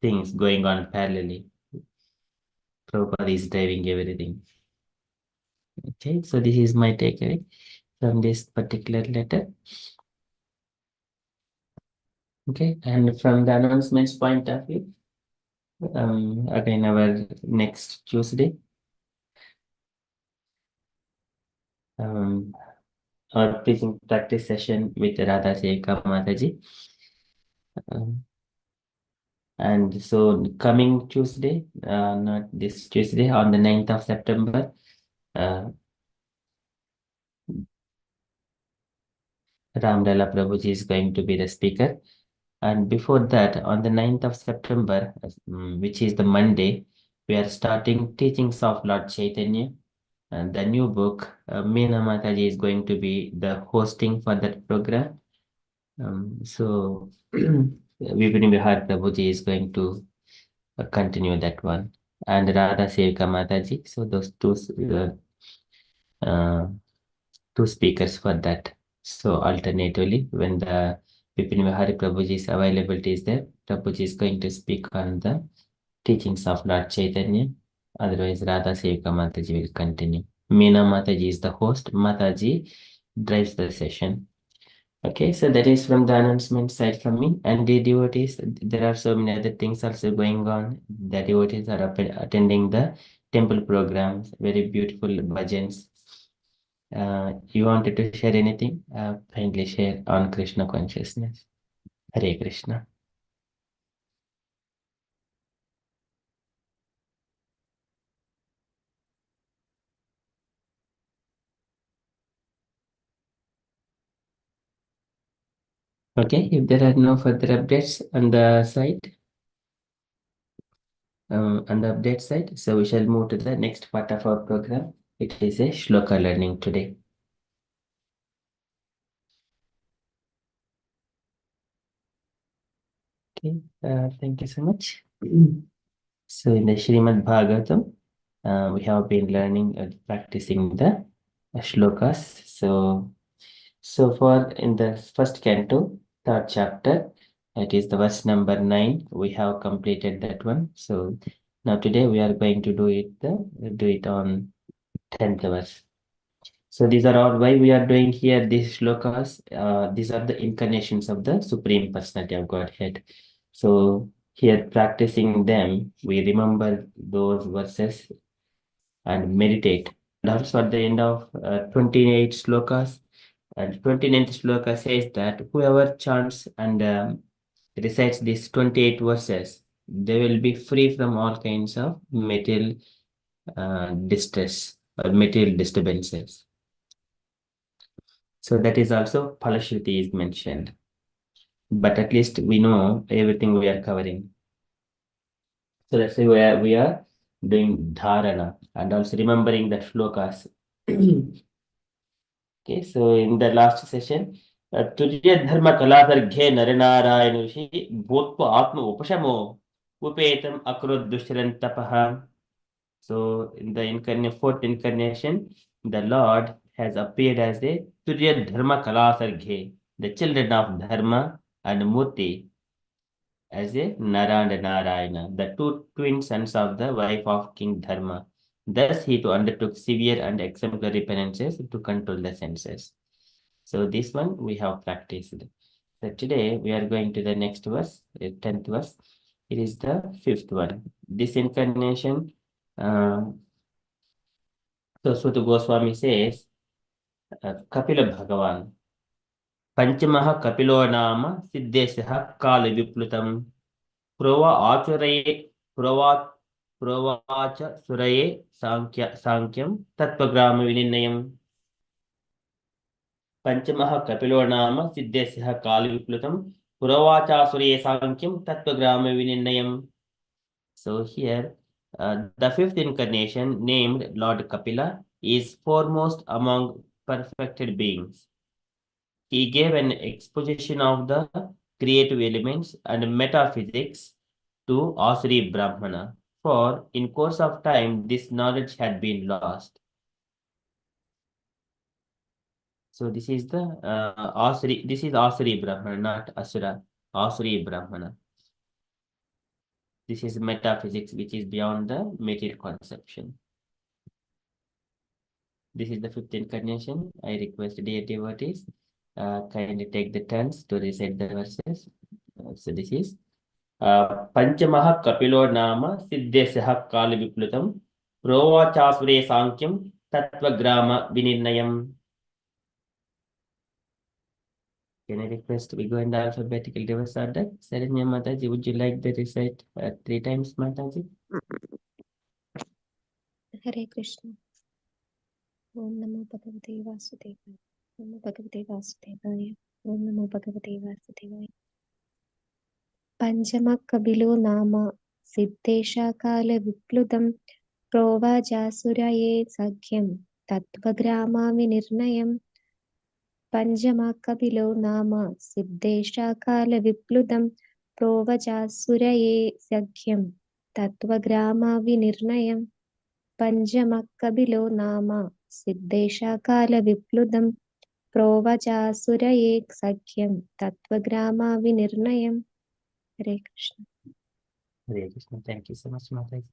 things going on parallelly. Prabhupada is driving everything. Okay, so this is my takeaway from this particular letter. Okay, and from the announcements point of view, again our next Tuesday, our preaching practice session with Radha Sevika Mataji. And so coming Tuesday, not this Tuesday, on the 9th of September, Ramlala Prabhuji is going to be the speaker. And before that, on the 9th of September, which is the Monday, we are starting Teachings of Lord Chaitanya. And the new book, Meena Mataji is going to be the hosting for that program. So Vipin Vihar Prabhuji is going to continue that one. And Radha Sevika Mataji. So those two speakers for that. So alternatively, when the Vipin Vihari Prabhuji's availability is there, Prabhuji is going to speak on the teachings of Lord Chaitanya. Otherwise, Radha Sevika Mataji will continue. Meena Mataji is the host. Mataji drives the session. Okay, so that is from the announcement side from me. And the devotees, there are so many other things also going on. The devotees are attending the temple programs, very beautiful bhajans. You wanted to share anything? Kindly share on Krishna consciousness. Hare Krishna. Okay, if there are no further updates on the site, so we shall move to the next part of our program. It is a Shloka learning today. Okay, thank you so much. So in the Srimad Bhagavatam, we have been learning and practicing the shlokas. So far in the first canto, third chapter, it is the verse number 9. We have completed that one. So now today we are going to do it on 10th verse. So these are all why we are doing here these shlokas. These are the incarnations of the Supreme Personality of Godhead. So here practicing them, we remember those verses and meditate. And also at the end of 28 slokas, and 29th sloka says that whoever chants and recites these 28 verses, they will be free from all kinds of material distress or material disturbances. So that is also Palashruti is mentioned. But at least we know everything we are covering. So that's why we are doing dharana and also remembering the shlokas. Okay, so in the last session, Turiya Dharma Kalasarghe Naranarayan Rishi Bhutpa Atma Upashamo Upetam Akrod Dushran Tapaha. So in the fourth incarnation, the Lord has appeared as a Turiya Dharma Kalasarghe, the children of Dharma and Murti, as a Nara and Narayana, the two twin sons of the wife of King Dharma. Thus he too undertook severe and exemplary penances to control the senses. So this one we have practiced. So today we are going to the next verse, 10th verse. It is the 5th one. This incarnation, so Suta Goswami says, Kapila Bhagavan, Panchamaha Kapilo Nama Siddhesha Kala Viplutam Prova Achuraye Provacha Suraye Sankyam Tattvagrama Vininayam Panchamaha Kapilo Nama Siddhesya Kali Viplutam Puravacha Surya Sankyam Tattvagrama Vininayam. So here, the fifth incarnation named Lord Kapila is foremost among perfected beings. He gave an exposition of the creative elements and metaphysics to Asuri Brahmana, for in course of time this knowledge had been lost. So this is the Asuri. This is Asuri Brahmana, not Asura. Asuri Brahmana. This is metaphysics, which is beyond the material conception. This is the fifth incarnation. I request dear devotees, kindly take the turns to recite the verses. So this is Panchamaha Kapilo Nama Siddhesya Kali Viplutam Provachasure Sankyam Tattvagrama Vinirnayam. Can I request we go in the alphabetical reverse order? Saranya Mataji, would you like to recite 3 times, Mataji? Hare Krishna. Om Namo Bhagavate Vasudevaya. Om Namo Bhagavate Vasudevaya. Om Namo Bhagavate Vasudevaya. Panchama Kabilo Nama Siddhesha Kala Viplutam Provajasuraye Sakyam Tattvagrama Vinirnayam. Panchama Kabilo Nama Siddhesha Kala Viplutam Provajasuraye Sakyam Tattvagrama Vinirnayam. Panchama Kabilo Nama Siddhesha Kala Viplutam प्रोवचासुरये सख्यं तत्त्वग्रामा विनिर्णयम्. Hare Krishna. Hare Krishna. Thank you so much, Mataji.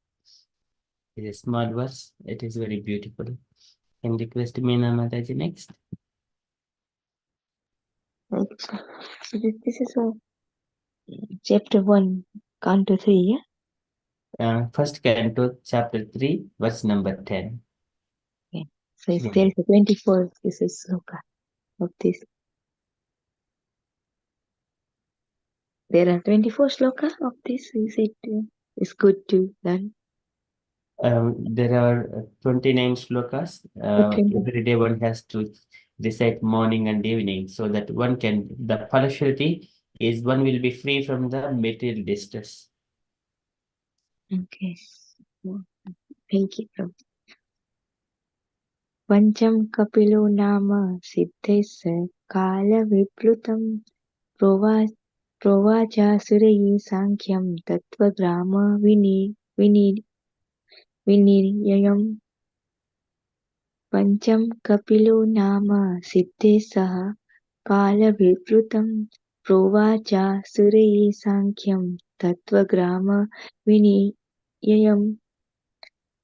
It is a small verse. It is very beautiful. Can request Meena Mataji next. Hare Krishna. So this is chapter 1, canto 3, yeah? First canto, chapter 3, verse number 10. Okay. So there Srimad. is a 24, this is Sloka of this. There are 24 sloka of this. Is it is good to learn? There are 29 slokas. Okay. Every day one has to recite morning and evening so that one can, the falsity is one will be free from the material distress. Okay. Thank you. Pancham kapilo nama siddhesa kala viplutam provacha surayi sankyam tattva grama viniyayam. Pancham kapilo nama siddhesa kala viplutam provacha surayi sankyam tattva grama viniyayam.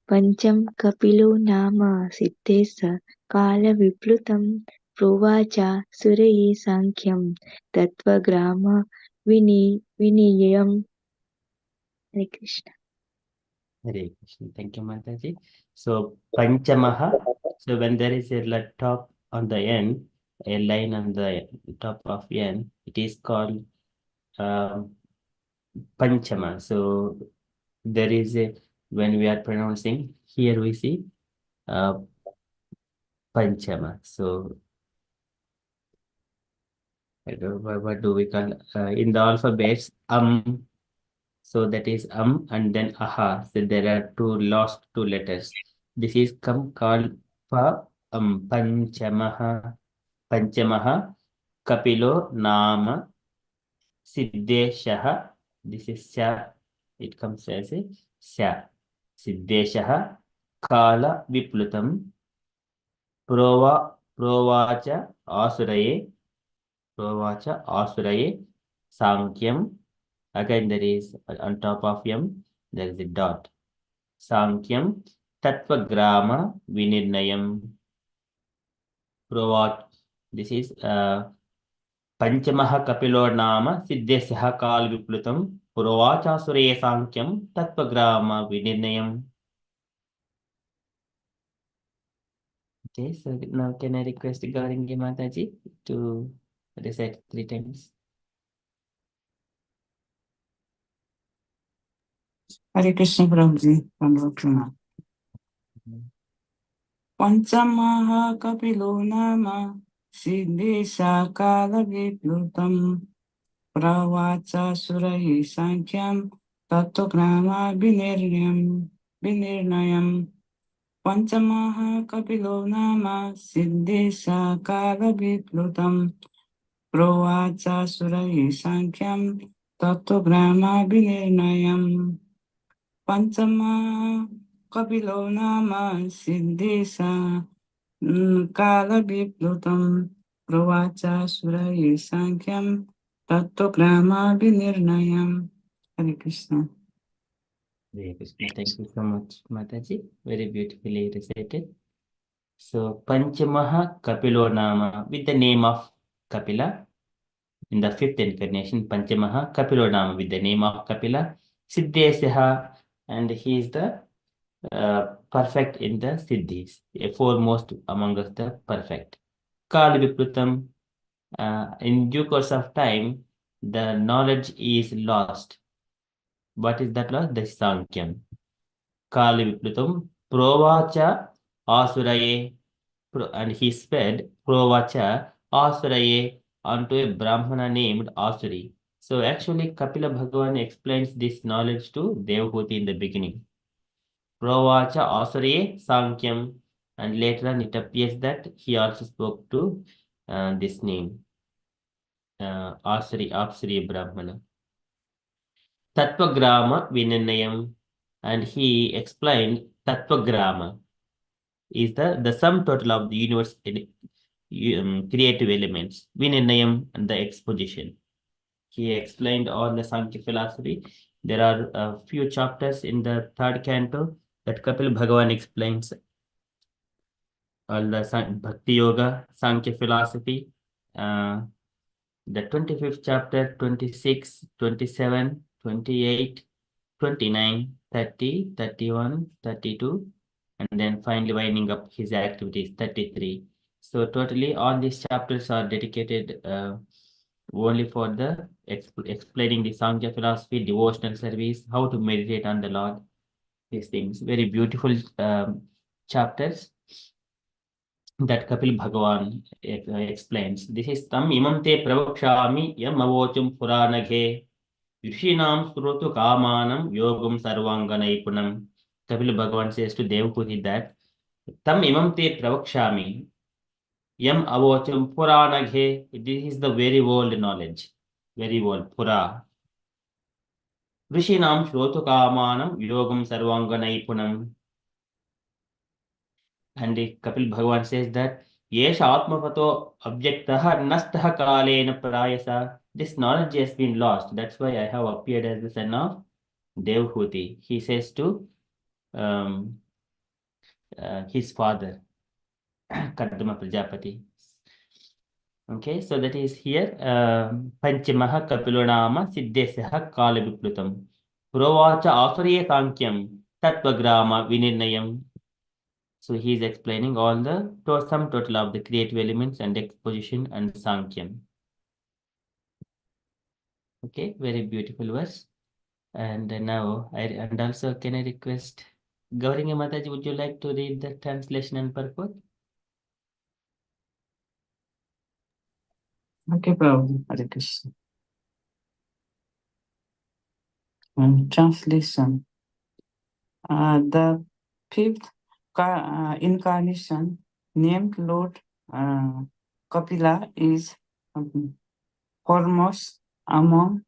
Pancham kapilo nama siddhesa kala viplutam provacha surayi sankyam tattva grama viniyayam. Hare Krishna. Hare Krishna. Thank you, Mataji. So, Panchamaha. So, when there is a top on the end, a line on the top of end, it is called Panchama. So, there is a, when we are pronouncing, here we see Panchama. So, I don't know, what do we call in the alphabets? So that is and then aha. So there are lost two letters. This is called Panchamaha. Panchamaha Kapilo Nama Siddheshaha. This is Sha. It comes as a Sha. Siddheshaha Kala Viplutam Provacha Asuraye Sankyam. Again, there is on top of M, there is a dot. Sankyam Tattva Grama Vinirnayam. Provat. This is Panchamaha Kapilo Nama Siddhesyaha Kal Viplutam Provacha Surya Sankyam Tattva Grama Vinirnayam. Okay, so now can I request Gauringi Mataji to recite 3 times? Hare Krishna Prabhuji. Vandana. Panchamaha kapilo nama siddhesa kala viplutam pravacha surayi sankyam tattvagrama vinirnayam. Panchamaha kapilo nama siddhesa kala viplutam pravacha surayi sankyam tattvagrama vinirnayam. Panchama kapilo nama siddhesa kala viplutam provacha surayi sankyam tattvagrama vinirnayam. Hare Krishna. Hare Krishna. Thank you so much, Mataji. Very beautifully recited. So, Panchamaha Kapilo Nama, with the name of Kapila, in the 5th incarnation, Panchamaha Kapilo Nama, with the name of Kapila, Siddhesyaha, and he is the perfect in the Siddhis, a foremost among us the perfect. Kal Viplutam, in due course of time, the knowledge is lost. What is that lost? The Sankyam. Kal Viplutam, Provacha Asuraye, and he sped Provacha Asuraye onto a Brahmana named Asuri. So actually Kapila Bhagavan explains this knowledge to Devahuti in the beginning. Provacha Asuraye Sankyam, and later on it appears that he also spoke to this name, Asuri Brahmana. Tattvagrama Vinanayam, and he explained Tattvagrama is the sum total of the creative elements, Vinirnayam and the exposition. He explained all the Sankhya philosophy. There are a few chapters in the third canto that Kapil Bhagavan explains all the Bhakti Yoga, Sankhya philosophy. The 25th chapter, 26, 27, 28, 29, 30, 31, 32, and then finally winding up his activities, 33. So totally all these chapters are dedicated only for the explaining the Sankhya philosophy, devotional service, how to meditate on the Lord, these things. Very beautiful chapters that Kapil Bhagavan explains. This is tam imam te pravakshami yam avochum puranaghe Rishinam Surotu Kamanam Yogam Sarvanganaipunam. Kapil Bhagavan says to Devhuti that Tam Imam Te Pravakshami Yam Avocham Puranaghe. This is the very old knowledge, very old Pura. Rishinam Surotu Kamanam Yogam Sarvanganaipunam. And Kapil Bhagavan says that Yesha Atmapato Abjektaha Nastaha Kalena Prayasa. This knowledge has been lost. That's why I have appeared as the son of Devhuti. He says to his father, Kardama Prajapati. Okay, so that is here. Panchamaha Kapilonama Siddhesyaha Kala Viplutam. Provacha Asuriya Sankyam Tattvagrama Vinirnayam. So he is explaining all the sum total of the creative elements and exposition and Sankyam. Okay, very beautiful verse. And now, and also can I request Gauringa Mataji, would you like to read the translation and purport? Okay, Prabhu. Hare Krishna. Translation. The fifth incarnation, named Lord Kapila, is foremost among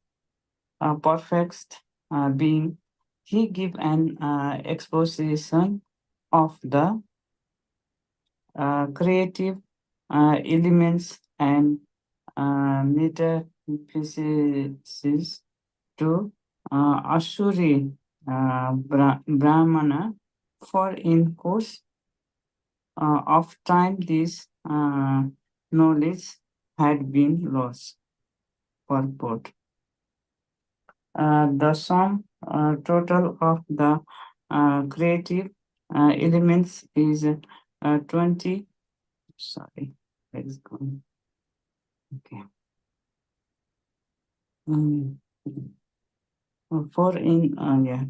perfect being. He gives an exposition of the creative elements and metaphysics to Asuri Brahmana, for in course of time this knowledge had been lost. Purport. The sum total of the creative elements is 20. Sorry, let's go. Okay.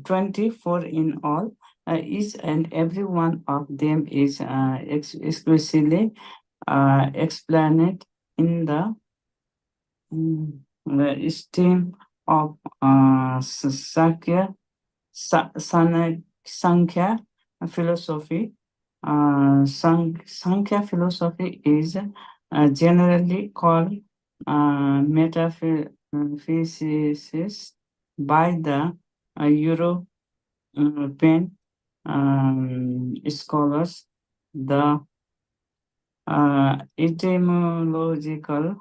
24 in all. Each and every one of them is exclusively explained in the esteem of Sankhya philosophy. Sankhya philosophy is generally called metaphysics by the European scholars. The etymological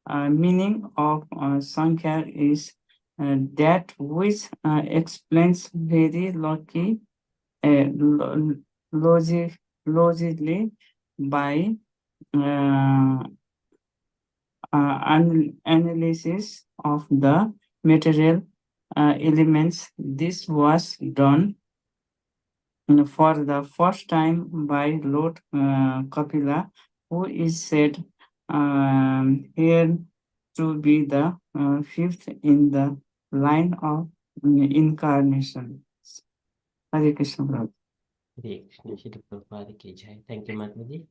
meaning of Sankhya is that which explains very logically by analysis of the material elements. This was done for the first time by Lord Kapila, who is said here to be the fifth in the line of incarnation. Hare Krishna, Prabhu. Hare Krishna, Shri Prabhupada ki jai. Thank you, Mataji.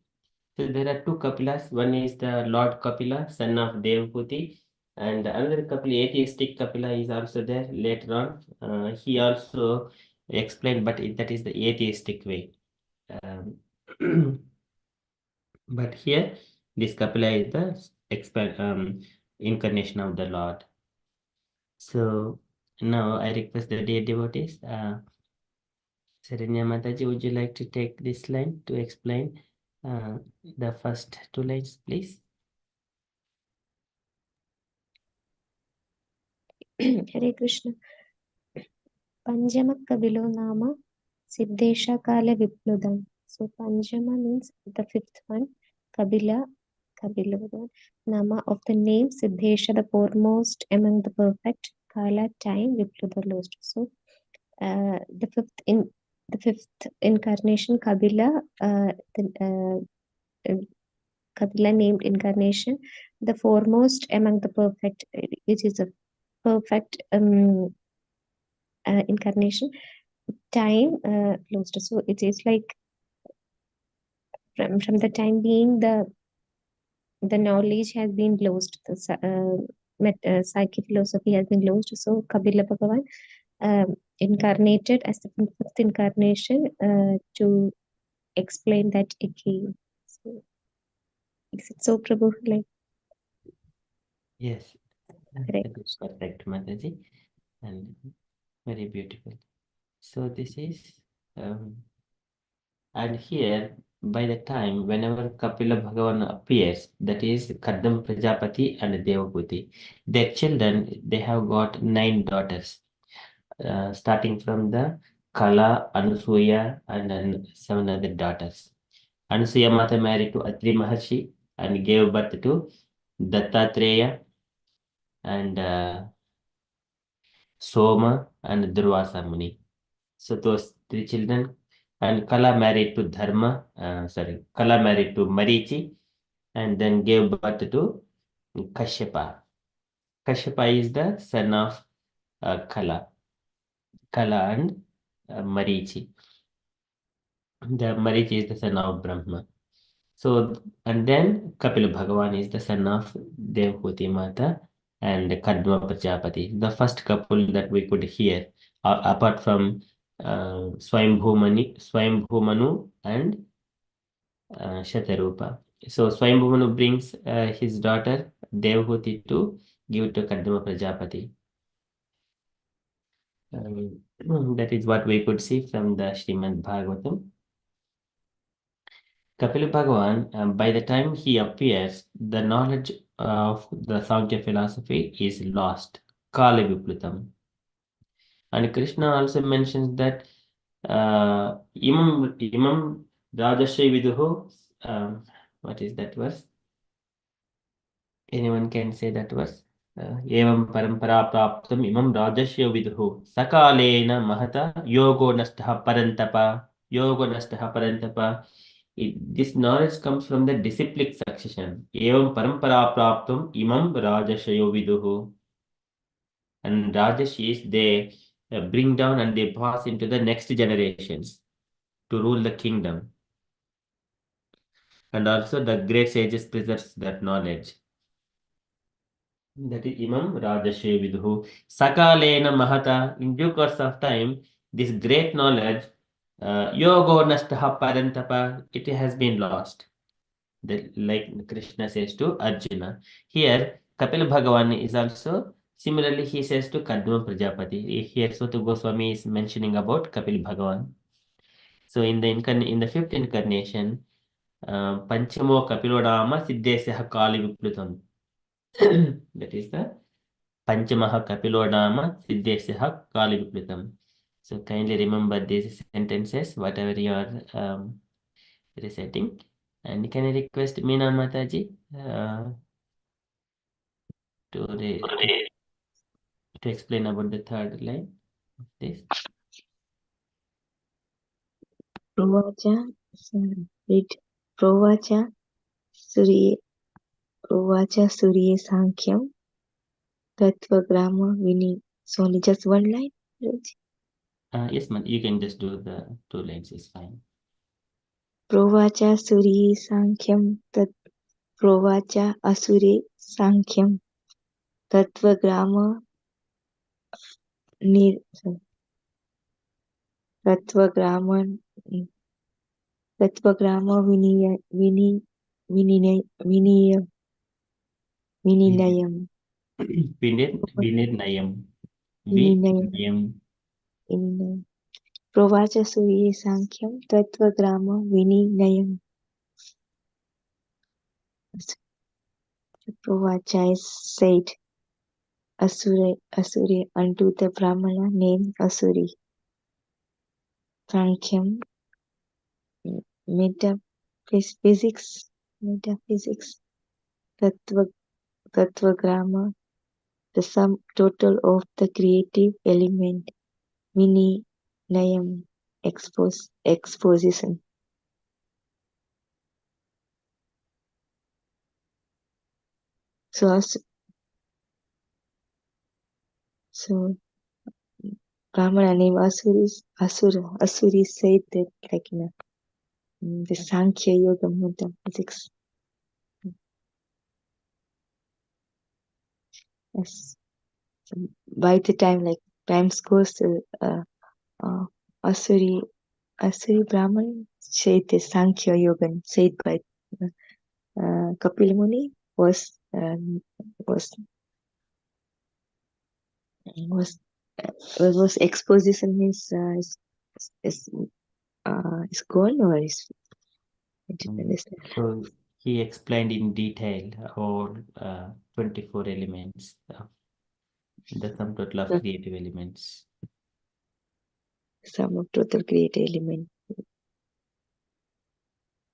So there are two Kapilas. One is the Lord Kapila, son of Devhuti, and another Kapila, atheistic Kapila, is also there later on. He also explained, but that is the atheistic way. But here, this Kapila is the incarnation of the Lord. So now I request the dear devotees, Saranya Mataji, would you like to take this line to explain The first two lines, please. Hare Krishna. Panjama Kabilo Nama Siddhesha Kala Vipludam. So Panjama means the fifth one. Kabila Nama of the name Siddhesha, the foremost among the perfect. Kala time, Vipluda lost. So the fifth incarnation Kabila, Kabila named incarnation, the foremost among the perfect, which is a perfect incarnation. Time lost. So it is like from the time being the knowledge has been lost. The psychic philosophy has been lost. So Kabila Bhagavan incarnated as the fifth incarnation to explain that again. So, is it so, Prabhu? Like, Yes, correct. that is perfect, Mataji, and very beautiful. So this is, and here by the time whenever Kapila Bhagavan appears, that is Kadam Prajapati and Devahuti, their children, they have got 9 daughters, starting from the Kala, Anusuya, and then 7 other daughters. Anusuya Mata married to Atri Maharshi and gave birth to Dattatreya and Soma and Durvasa Muni. So those 3 children, and Kala married to Kala married to Marichi and then gave birth to Kashyapa. Kashyapa is the son of Kala and Marichi. The Marichi is the son of Brahma. So, and then Kapila Bhagavan is the son of Devhuti Mata and Kadma Prajapati, the first couple that we could hear, apart from Swayambhu Manu and Shatarupa. So Swayambhu Manu brings his daughter Devhuti to give to Kadma Prajapati. That is what we could see from the Srimad Bhagavatam. Kapila Bhagavan, by the time he appears, the knowledge of the Sankhya philosophy is lost. Kali Viplutam. And Krishna also mentions that Imam Rajashri Viduhu, what is that verse? Anyone can say that verse? Evam parampara praptam imam rajashya vidhu sakalena mahata yogo nastaha parantapa. This knowledge comes from the disciplic succession. Evam parampara praptam imam rajashayo viduhu. And Rajashis, they bring down and they pass into the next generations to rule the kingdom. And also the great sages preserves that knowledge. That is Imam Rajashe Vidhu. Sakalena Mahata, in due course of time, this great knowledge, Yogo Nastaha Parantapa, it has been lost. Like Krishna says to Arjuna. Here, Kapil Bhagavan is also, similarly, he says to Kadma Prajapati. Here, Sotu Goswami is mentioning about Kapil Bhagavan. So, in the fifth incarnation, Panchamo Kapilodama Siddhesya Kali Viplutam. That is the Panchamaha Kapilodama Siddhesya Kali Viplutam. So kindly remember these sentences, whatever you are reciting. And can I request Meena Mataji to explain about the third line of this? Provacha, read. Provacha Surya Sankhyam Tattva Grama Vini. So only just one line. Yes, man, you can just do the 2 lines, it's fine. Provacha Surya Sankhyam Tat Provacha Asure Sankhyam Tattva Grama Nir Tattva Grama Vininayam Vinir Nayam. Vinayam. Provacha Surya Sankhyam Tattva Grama Vininayam. Provacha said, Asuri unto the Brahmana named Asuri. Sankhya, metaphysics, Tattvagrama, the sum total of the creative element, Vinayam, exposition. So Brahmana named Asuri said that like the Sankhya Yoga metaphysics. Yes. So by the time times goes, Asuri Brahman said the Sankhya Yoga said by Kapil Muni was exposition is gone or is I didn't understand. So he explained in detail all 24 elements, the sum total of creative elements. Sum of total creative element.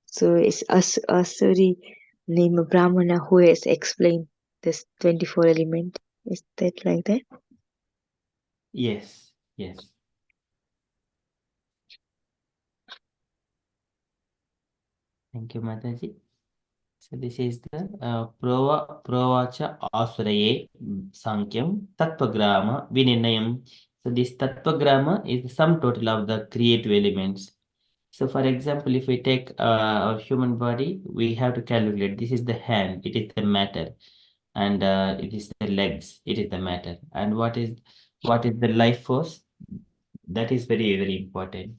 So it's Asuri named Brahmana who has explained this 24 element. Is that like that? Yes, yes. Thank you, Mataji. So this is the Provacha Asuraye Sankyam Tattvagrama Vininayam. So this Tattvagrama is the sum total of the creative elements. So for example, if we take our human body, we have to calculate this is the hand, it is the matter, and it is the legs, it is the matter. And what is the life force? That is very, very important.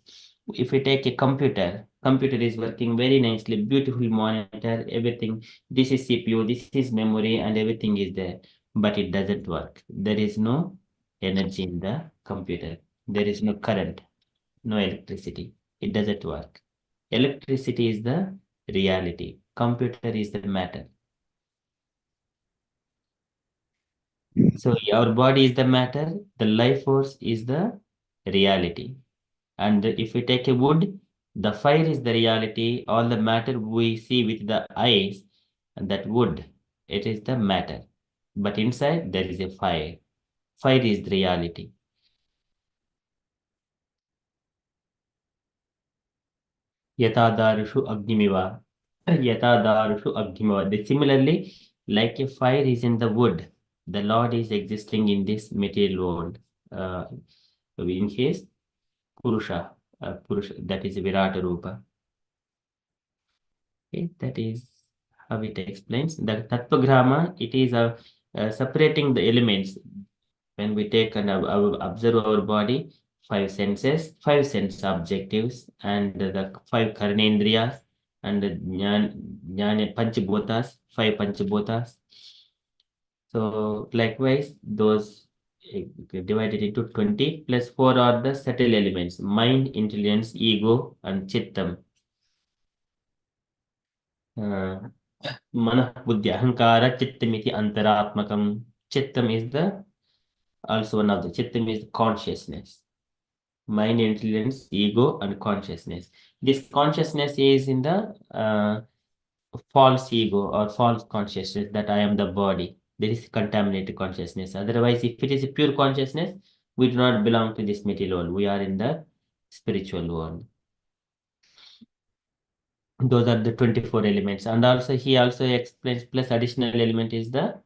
If we take a computer is working very nicely, beautiful monitor, everything. This is CPU, this is memory, and everything is there, but it doesn't work. There is no energy in the computer. There is no current, no electricity. It doesn't work. Electricity is the reality. Computer is the matter. So our body is the matter. The life force is the reality. And if we take a wood, the fire is the reality. All the matter we see with the eyes, and that wood, it is the matter. But inside there is a fire. Fire is the reality. Yatadarushu agnimiva. Yatadarushu agnimiva. Similarly, like a fire is in the wood, the Lord is existing in this material world. In case Purusha, that is Virata Rupa. Okay, that is how it explains. The Tattvagrama, it is separating the elements. When we take and observe our body, five senses, five sense objectives, and the five karnendriyas, and the jnana panchbhutas, five panchbhutas. So likewise, those divided into 20 plus 4 are the subtle elements: mind, intelligence, ego, and chittam. Manah buddhi ahankara chittamiti antaratmakam. Chittam is the also one of the chittam is consciousness. Mind, intelligence, ego, and consciousness. This consciousness is in the false ego or false consciousness that I am the body. There is contaminated consciousness. Otherwise, if it is a pure consciousness, we do not belong to this material world. We are in the spiritual world. Those are the 24 elements. And also he also explains plus additional element is the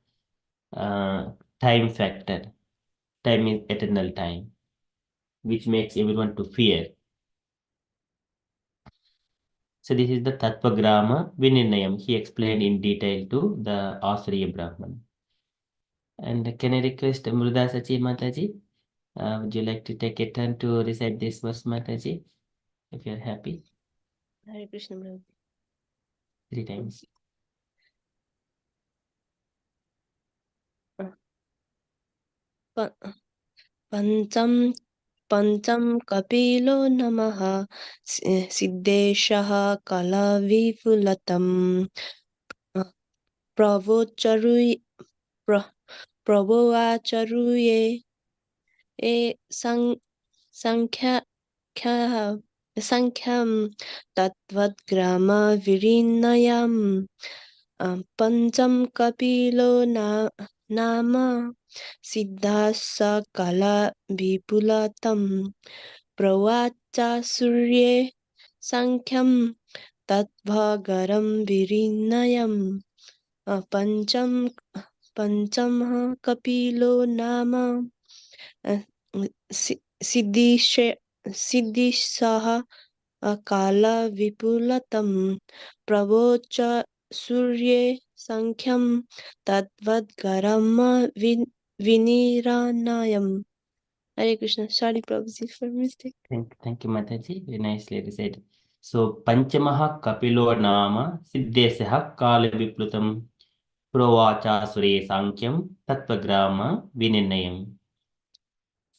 time factor. Time is eternal time, which makes everyone to fear. So this is the Tattvagrama Vinirnayam. He explained in detail to the Asriya Brahman. And can I request Mruda Sachi Mataji? Would you like to take a turn to recite this verse, Mataji? If you're happy. Hare Krishna, Prabhu. 3 times. पञ्चं कपिलो नमः सिद्धेशः कलविपुलतम् प्रवोचरूये संख्यां तद्वद्ग्रामविनिर्णयम् पञ्चम कपिलो नाम सिद्धासकलविपुलतं प्रवाच सूर्ये संख्यं तद्भगरं विनिर्णयम् पञ्चमः कपिलो नाम सिद्धिसः कालविपुलतं प्रवोच सूर्ये संख्यं तद्वद्गरं विनिर्णयम्. Hare Krishna. Sorry, Prabhuji, for mistake. Thank you, Mataji. Very nicely recited. So, Panchamaha Kapilo Nama Siddhesah Kala Viplutam Provacha Sure Sankyam Tattvagrama Vinirnayam.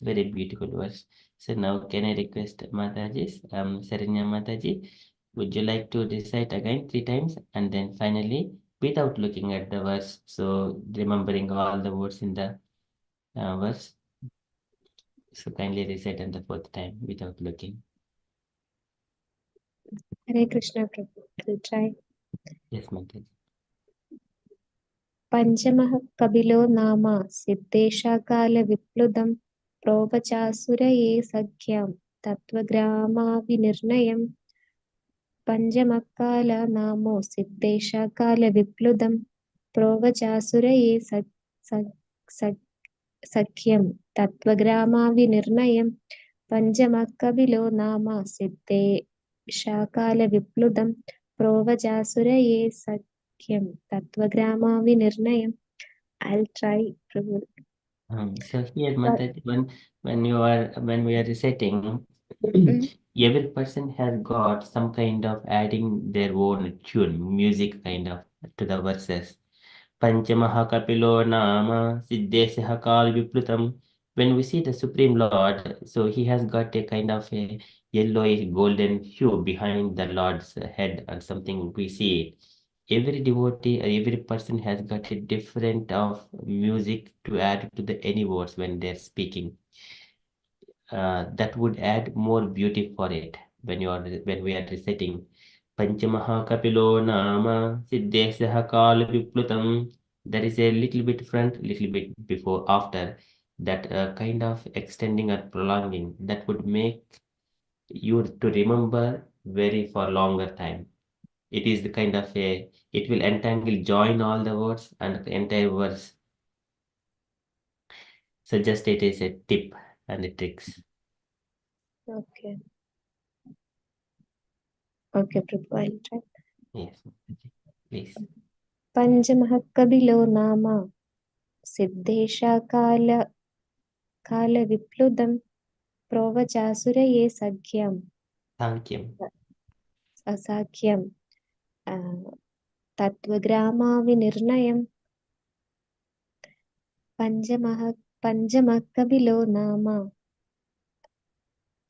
Very beautiful verse. So now can I request Mataji, Saranya Mataji, would you like to recite again 3 times and then finally without looking at the verse, so remembering all the words in the verse. So kindly recite in the 4th time without looking. Hare Krishna Prabhu. I'll try. Yes, Mataji. Panchamaha Kabilo Nama Siddhesha Kala Vipludam Provachasuraye Sakhyam Tattvagrama Vinirnayam Panchamakala Namo Siddhesha Kala Vipludam Provachasuraye Sakhyam Tattvagrama Vinirnayam Panchamakabilo Nama Siddhesha Kala Vipludam Provachasuraye Sakhyam Tattvagrama Vinirnayam. I'll try, Prabhu. So here, Mataji, when we are reciting, Mm. every person has got some kind of adding their own tune, music kind of to the verses. Panchamaha Kapilo Nama Siddhesha Kal Viplutam. When we see the Supreme Lord, so he has got a kind of a yellowish golden hue behind the Lord's head or something we see it. Every devotee or every person has got a different of music to add to the any words when they're speaking. That would add more beauty for it when we are reciting Panchamaha Kapilo Nama Siddhesha Kal Viplutam. There is a little bit front, little bit before, after that kind of extending or prolonging that would make you to remember very for longer time. It is the kind of it will entangle, join all the words and the entire verse. So just it is a tip and the tricks. Okay. Okay, Prabhu, I'll try. Yes, please. Panchamaha Nama Siddhesha Kala Vipludam Provachasuraye Sakhyam Sankyam. Asakhyam Tattvagrama Vinirnayam Panchamakabilo Nama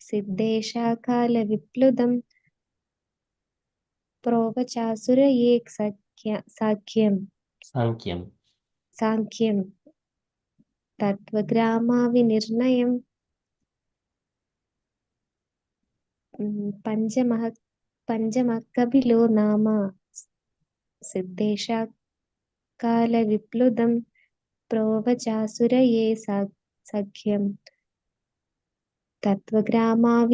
Siddhesha Kala Vipludam Provachasuraye Sakhyam Sankyam Tattvagrama Vinirnayam Panchamakabilo Nama Siddhesha Kala Vipludam Provachasuraye Sakhyam Tattvagrama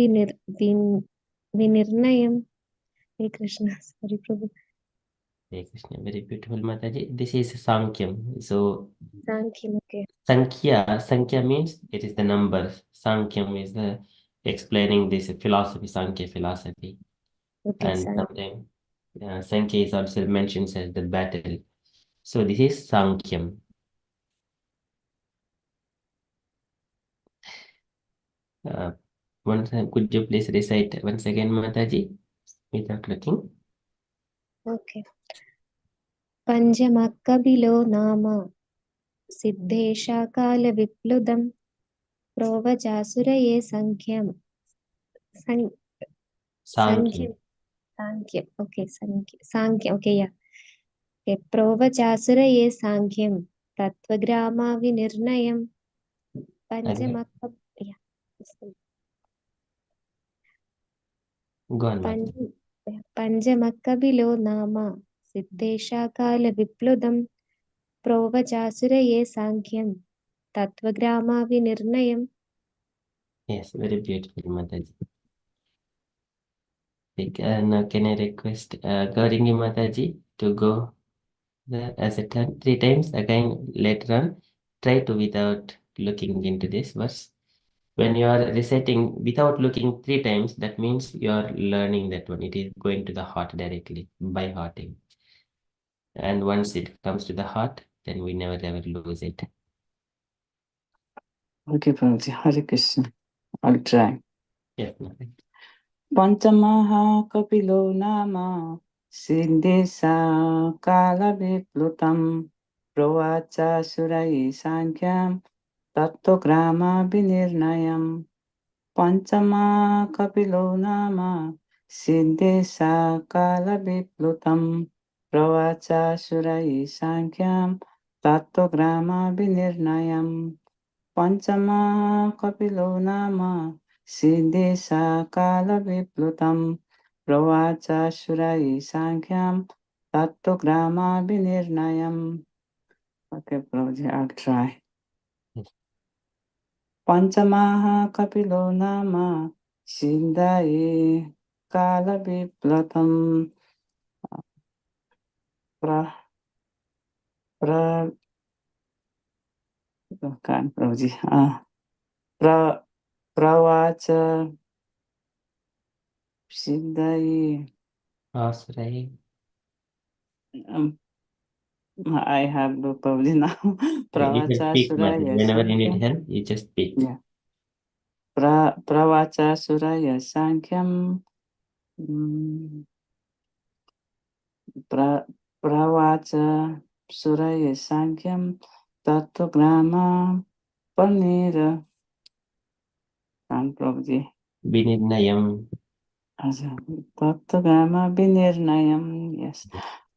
Vinirnayam. Hare Krishna. Sorry, Prabhu. Hare Krishna. Very beautiful, Mataji. This is Sankyam. So Sankyam, okay. Sankhya means it is the numbers. Sankyam is the explaining this philosophy, Sankhya philosophy. Okay, And sometimes Sankhya is also mentioned as the battle. So this is Sankyam. Once could you please recite once again, Mataji, without looking? Okay. Panchamakabilo Nama Siddhesha Kala Vipludam Provachasuraye Sankyam. Sankyam. Sankyam. Okay, Sankyam. Okay, yeah. प्रोवचासुरये साङ्ख्यं तत्त्वग्रामाविनिर्णयम् Again, पञ्चमक yeah, go on, Mataji. पञ्चमकपिलो नाम सिद्धेशाकालविप्लुतं प्रोवचासुरये साङ्ख्यं तत्त्वग्रामाविनिर्णयम् Yes, very beautiful, Mataji. Now, can I request Gauringi Mataji to go there as a turn 3 times again later on? Try to without looking into this verse. When you are reciting without looking 3 times, that means you are learning that one. It is going to the heart directly by hearting. And once it comes to the heart, then we never ever lose it. Okay, Prabhuji. Hare Krishna. I'll try. Yes, Mataji. Panchamaha Kapilo Nama Siddhisa Kala Viplutam Provacha Surai Sankhyam Tattograma Vinirnayam Panchama Kapilo Nama Siddhisa Kala Viplutam Provacha Surai Sankhyam Tattograma Vinirnayam Panchama Kapilo Nama Siddhisa Kala Viplutam Provacha Surai Sankhyam Tattograma Vinirnayam. Okay, Prabhuji, I'll try. Panchamaha Kapilo Nama Siddhai Kala Viplutam Pra Pra Kan Prabhuji. Pravacha Siddhai. Asrai. I have to Prabhuji now. You can Pravacha speak, Mataji. Suraya Whenever you need Sankhya. help, you just speak. Yeah. Pravacha Suraya Sankhyam. Pravacha Suraya Sankhyam. Tattvagrama Panira. And Prabhuji. Vinirnayam. Tattvagrama Vinirnayam. Yes.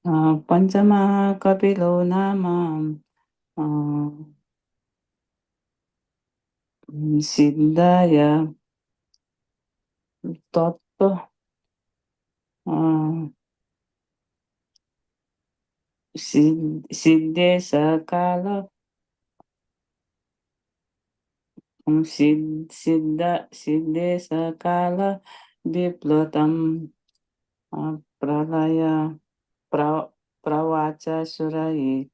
Panchama Kapilo Nama. Siddhaya Tattva Siddhe Sakala Siddhe Sakala Viplutam Pralaya Pravacha Surai.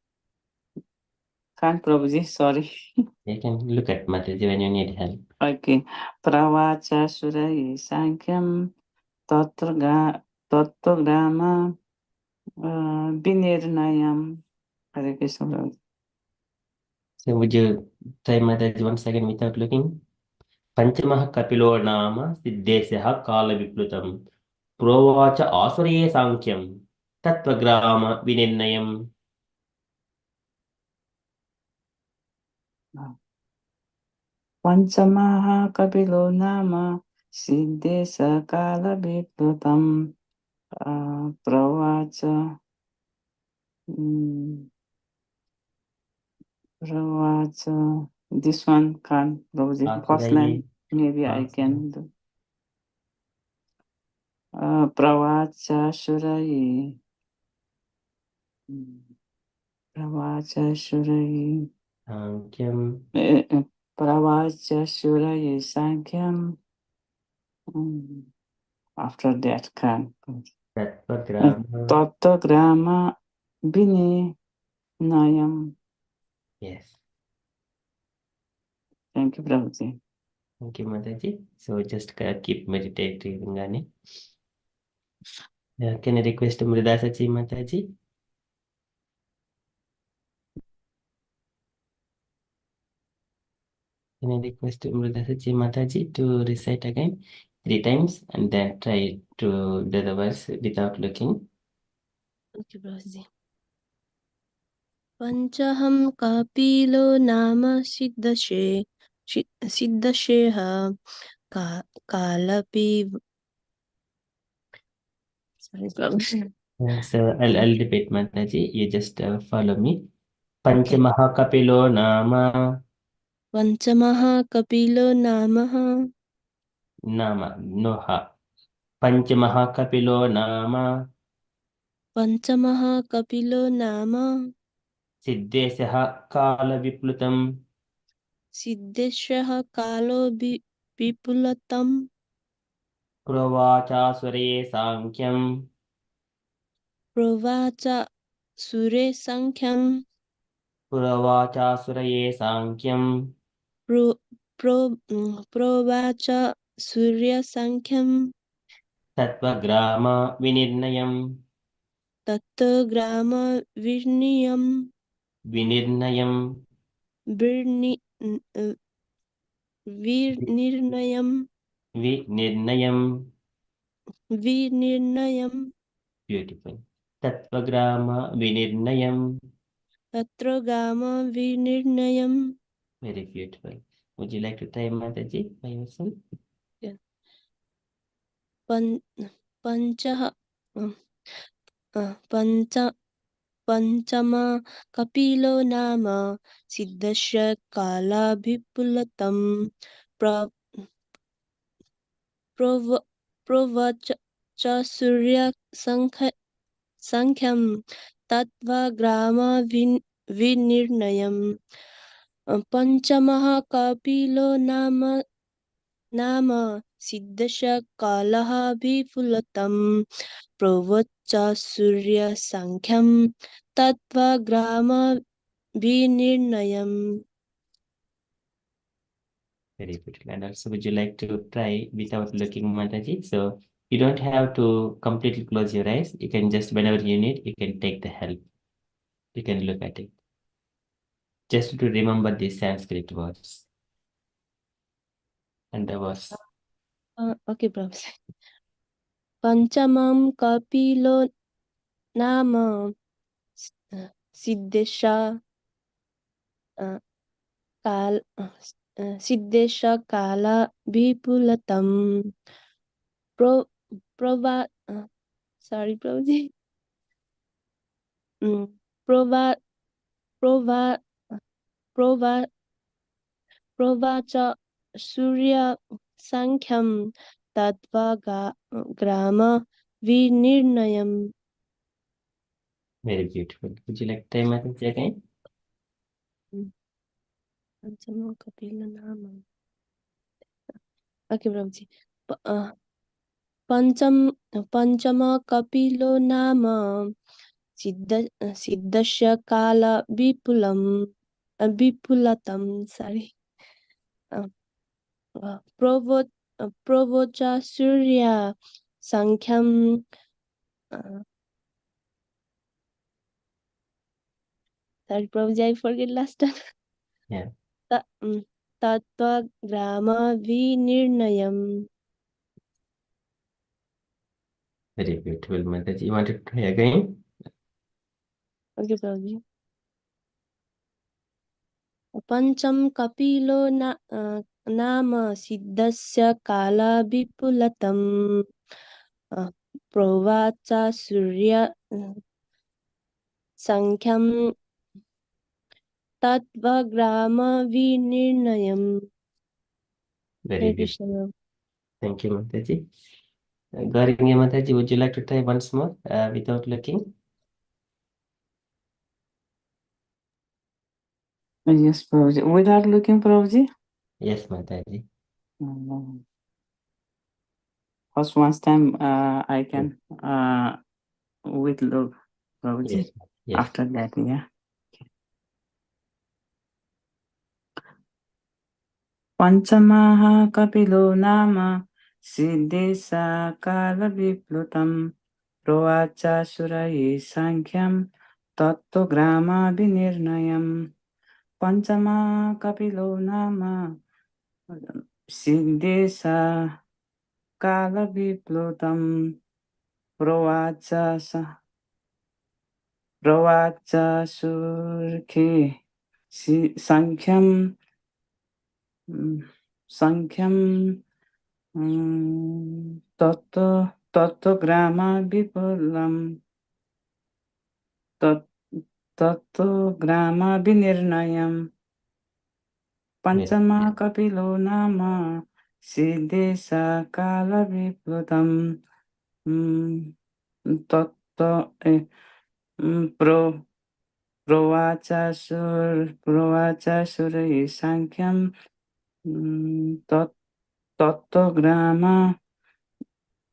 Can't Prabhuji, sorry. You can look at Mataji when you need help. Okay. Pravacha Surai Sankhyam Tattvagrama Vinirnayam. Hare Krishna Prabhuji. So would you try Mataji once again without looking? Panchamaha Kapilo Nama Siddhesyaha Kala Viplutam Provacha Asuriye Sankhyam Tattvagrama Vinirnayam. Panchamaha Kapilo Nama Siddhe Sakala Viplutam Pravacha Pravacha. This one can't Prabhuji. First line maybe I can do. Pravacha Surai. Pravacha Surai. Sankhyam. Pravacha Surai Sankhyam. After that can. Tattvagrama. Tattvagrama Vinirnayam. Yes. Thank you, Prabhuji. Thank you, Mataji. So just keep meditating, Gani. Can I request Mridasachi Mataji? Can I request Mridasachi Mataji to recite again 3 times and then try to do the verse without looking? Okay, Prabhuji. Panchaham kapilo nama siddhasheha kalapi. Sorry, Prabhuji. So I'll repeat, Mataji. You just follow me. Panchamaha Kapilo Nama. Panchamaha Kapilo Namah. Nama. Noha. Panchamaha Kapilo Nama. Panchamaha Kapilo Nama. Siddhesha Kala Viplutam. Siddheshah Kalo Vipulatam. Pravacha Sure Sankyam. Provacha Sure Sankham. Pravacha Sure Sankyam. Provacha Surya Sankham. Tattvagrama Vinirnayam. Tatta Grama Virniyam. Vinirnayam. Virnirnayam. Vinirnayam. Virnirnayam. Beautiful. Tattvagrama Vinirnayam. Tatra Gama Vinirnayam. Very beautiful. Would you like to try, Mataji, by yourself? Yeah. Pancha Panchama Kapilo Nama Siddhasya Kala Vipulatam Provacha Surya Sankham Tattva Grama Vinirnayam Panchamaha Kapilo Nama Siddhasya Kalaha Vipulatam Provacha Surya Sankham Tattva Grama Vinirnayam. Very beautiful. And also, would you like to try without looking, Mataji? So you don't have to completely close your eyes. You can just, whenever you need, you can take the help. You can look at it. Just to remember the Sanskrit words and the verse. Okay, Professor. Panchamam Kapilo Nama Siddhesha Siddhesha Kala Vipulatam Prova sorry, Prabhuji. Prova Prova Prova Provacha Surya Sankham Tattva Grama Vinirnayam. Very beautiful. Would you like to try, Mataji, again? Panchama Kapila Nama. Okay, Prabhuji. Panchama Kapilo Nama Siddhasya Kala Vipulatam. Sorry. Provocha Surya Sankham sorry, Prabhuji, I forget last time. Yeah. Tattva Grama Vinirnayam. Very beautiful, Mataji. You want to try again? Okay, Prabhuji. Pancham Kapilo Nama Siddhasya Kala Vipulatam Provacha Surya Sankham Tattva Grama Vinirnayam. Very Hare beautiful. Krishna. Thank you, Mataji. Garinge Mataji, would you like to try once more without looking? Yes, Prabhuji. Without looking, Prabhuji? Yes, Mataji. First once time I can with look, Prabhuji. Yes. Yes. After that, yeah. Panchamaha Kapilo Nama Siddhesa Kala Viplutam Provacha Surayi Sankham Tatto Grama Vinirnayam Panchama Kapilo Nama Siddhesa Kala Viplutam Provacha Surki Sankham Tattva Grama Vipulam. तत्त्वग्राम विनिर्णयम् पंचमा कपिलो नाम सिद्धेश काल विप्लुतम् तत्त्व pro प्रोवाचासुरैः साङ्ख्यम् तत्त्वग्राम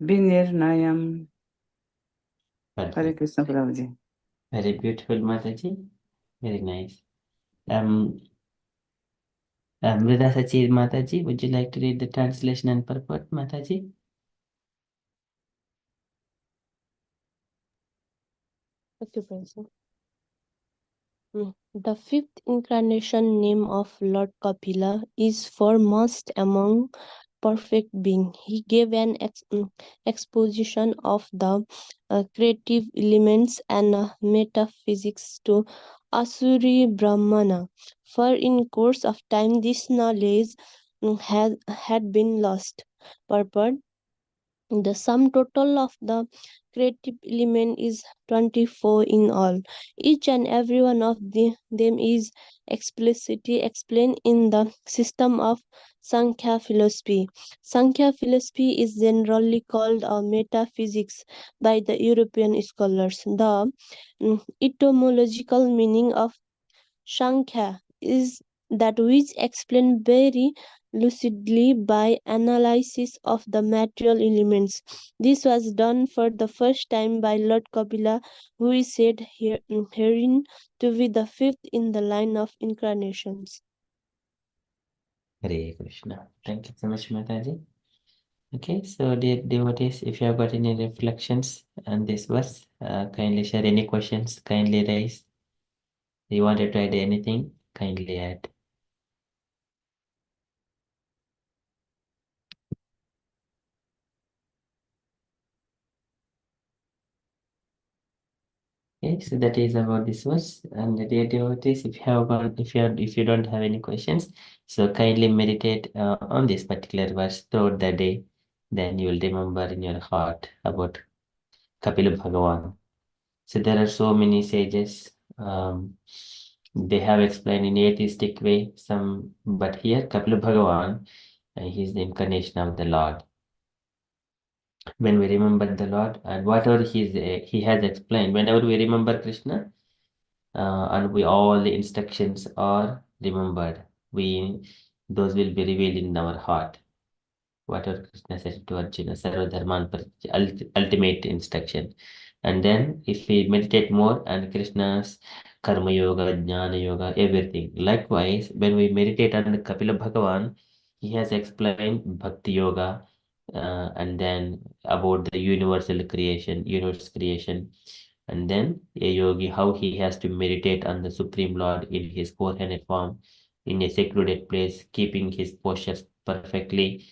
विनिर्णयम्. Hare Krishna Prabhuji. Very beautiful, Mataji. Very nice. Mrida Sachi Mataji, would you like to read the translation and purport, Mataji? Okay, Prince. The fifth incarnation name of Lord Kapila is foremost among perfect being. He gave an exposition of the creative elements and metaphysics to Asuri Brahmana. For in course of time this knowledge had been lost. Purport. The sum total of the creative element is 24 in all. Each and every one of them is explicitly explained in the system of Sankhya philosophy. Sankhya philosophy is generally called a metaphysics by the European scholars. The etymological meaning of Sankhya is that which explained very lucidly by analysis of the material elements. This was done for the first time by Lord Kapila, who is said herein to be the fifth in the line of incarnations. Hare Krishna. Thank you so much, Mataji. Okay, so dear devotees, if you have got any reflections on this verse, kindly share. Any questions, kindly raise. If you wanted to add anything, kindly add. Okay, so that is about this verse. And dear devotees, if you don't have any questions, so kindly meditate on this particular verse throughout the day. Then you will remember in your heart about Kapila Bhagavan. So there are so many sages. They have explained in atheistic way some, but here Kapila Bhagavan, he is the incarnation of the Lord. When we remember the Lord and whatever he has explained, whenever we remember Krishna, and we all the instructions are remembered, those will be revealed in our heart. Whatever Krishna said to Arjuna, Sarva Dharman ultimate instruction. And then if we meditate more and Krishna's Karma Yoga, Jnana Yoga, everything. Likewise, when we meditate on the Kapila Bhagavan, he has explained Bhakti Yoga, and then about the universe creation, and then a yogi, how he has to meditate on the Supreme Lord in his four-handed form, in a secluded place, keeping his postures perfectly.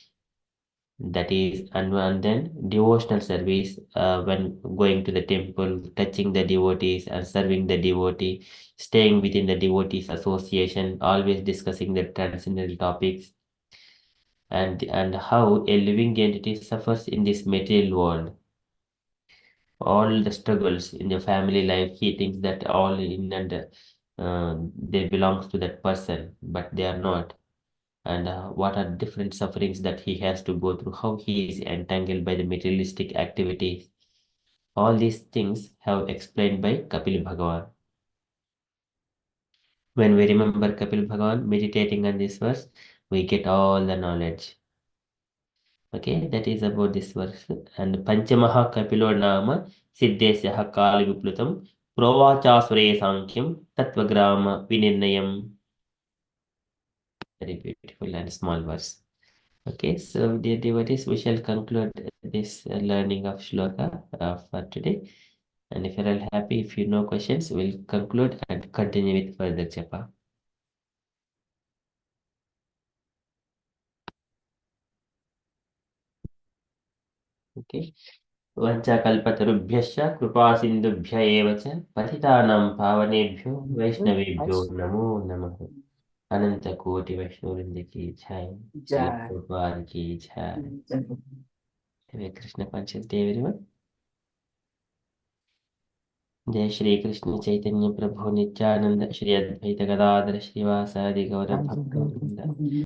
That is, and then devotional service, when going to the temple, touching the devotees and serving the devotee, staying within the devotees association, always discussing the transcendental topics, and how a living entity suffers in this material world. All the struggles in the family life, he thinks that all in and they belongs to that person, but they are not. And what are different sufferings that he has to go through, how he is entangled by the materialistic activities. All these things have explained by Kapil Bhagavan. When we remember Kapil Bhagavan meditating on this verse, we get all the knowledge. Okay, that is about this verse. And Panchamaha Kapilo Nama Siddhesyaha Kali Viplutam Provachasure Sankhya Tattvagrama Vinirnayam. Very beautiful and small verse. Okay, so dear devotees, we shall conclude this learning of Shloka for today. And if you're all happy, if you know questions, we'll conclude and continue with further japa. Okay. वंचाकल्पतरुभ्यश्च कृपासिन्धुभ्य एव च पतितानां पावनेभ्यो वैष्णवेभ्यो नमो नमः. अनंत कोटि वैष्णववृंद की जय. श्रील प्रभुपाद की जय. हरे कृष्ण conscious day everyone. जय श्री कृष्ण चैतन्य प्रभु नित्यानंद श्री अद्वैत गदाधर श्रीवासादि गौर भक्तवृंद।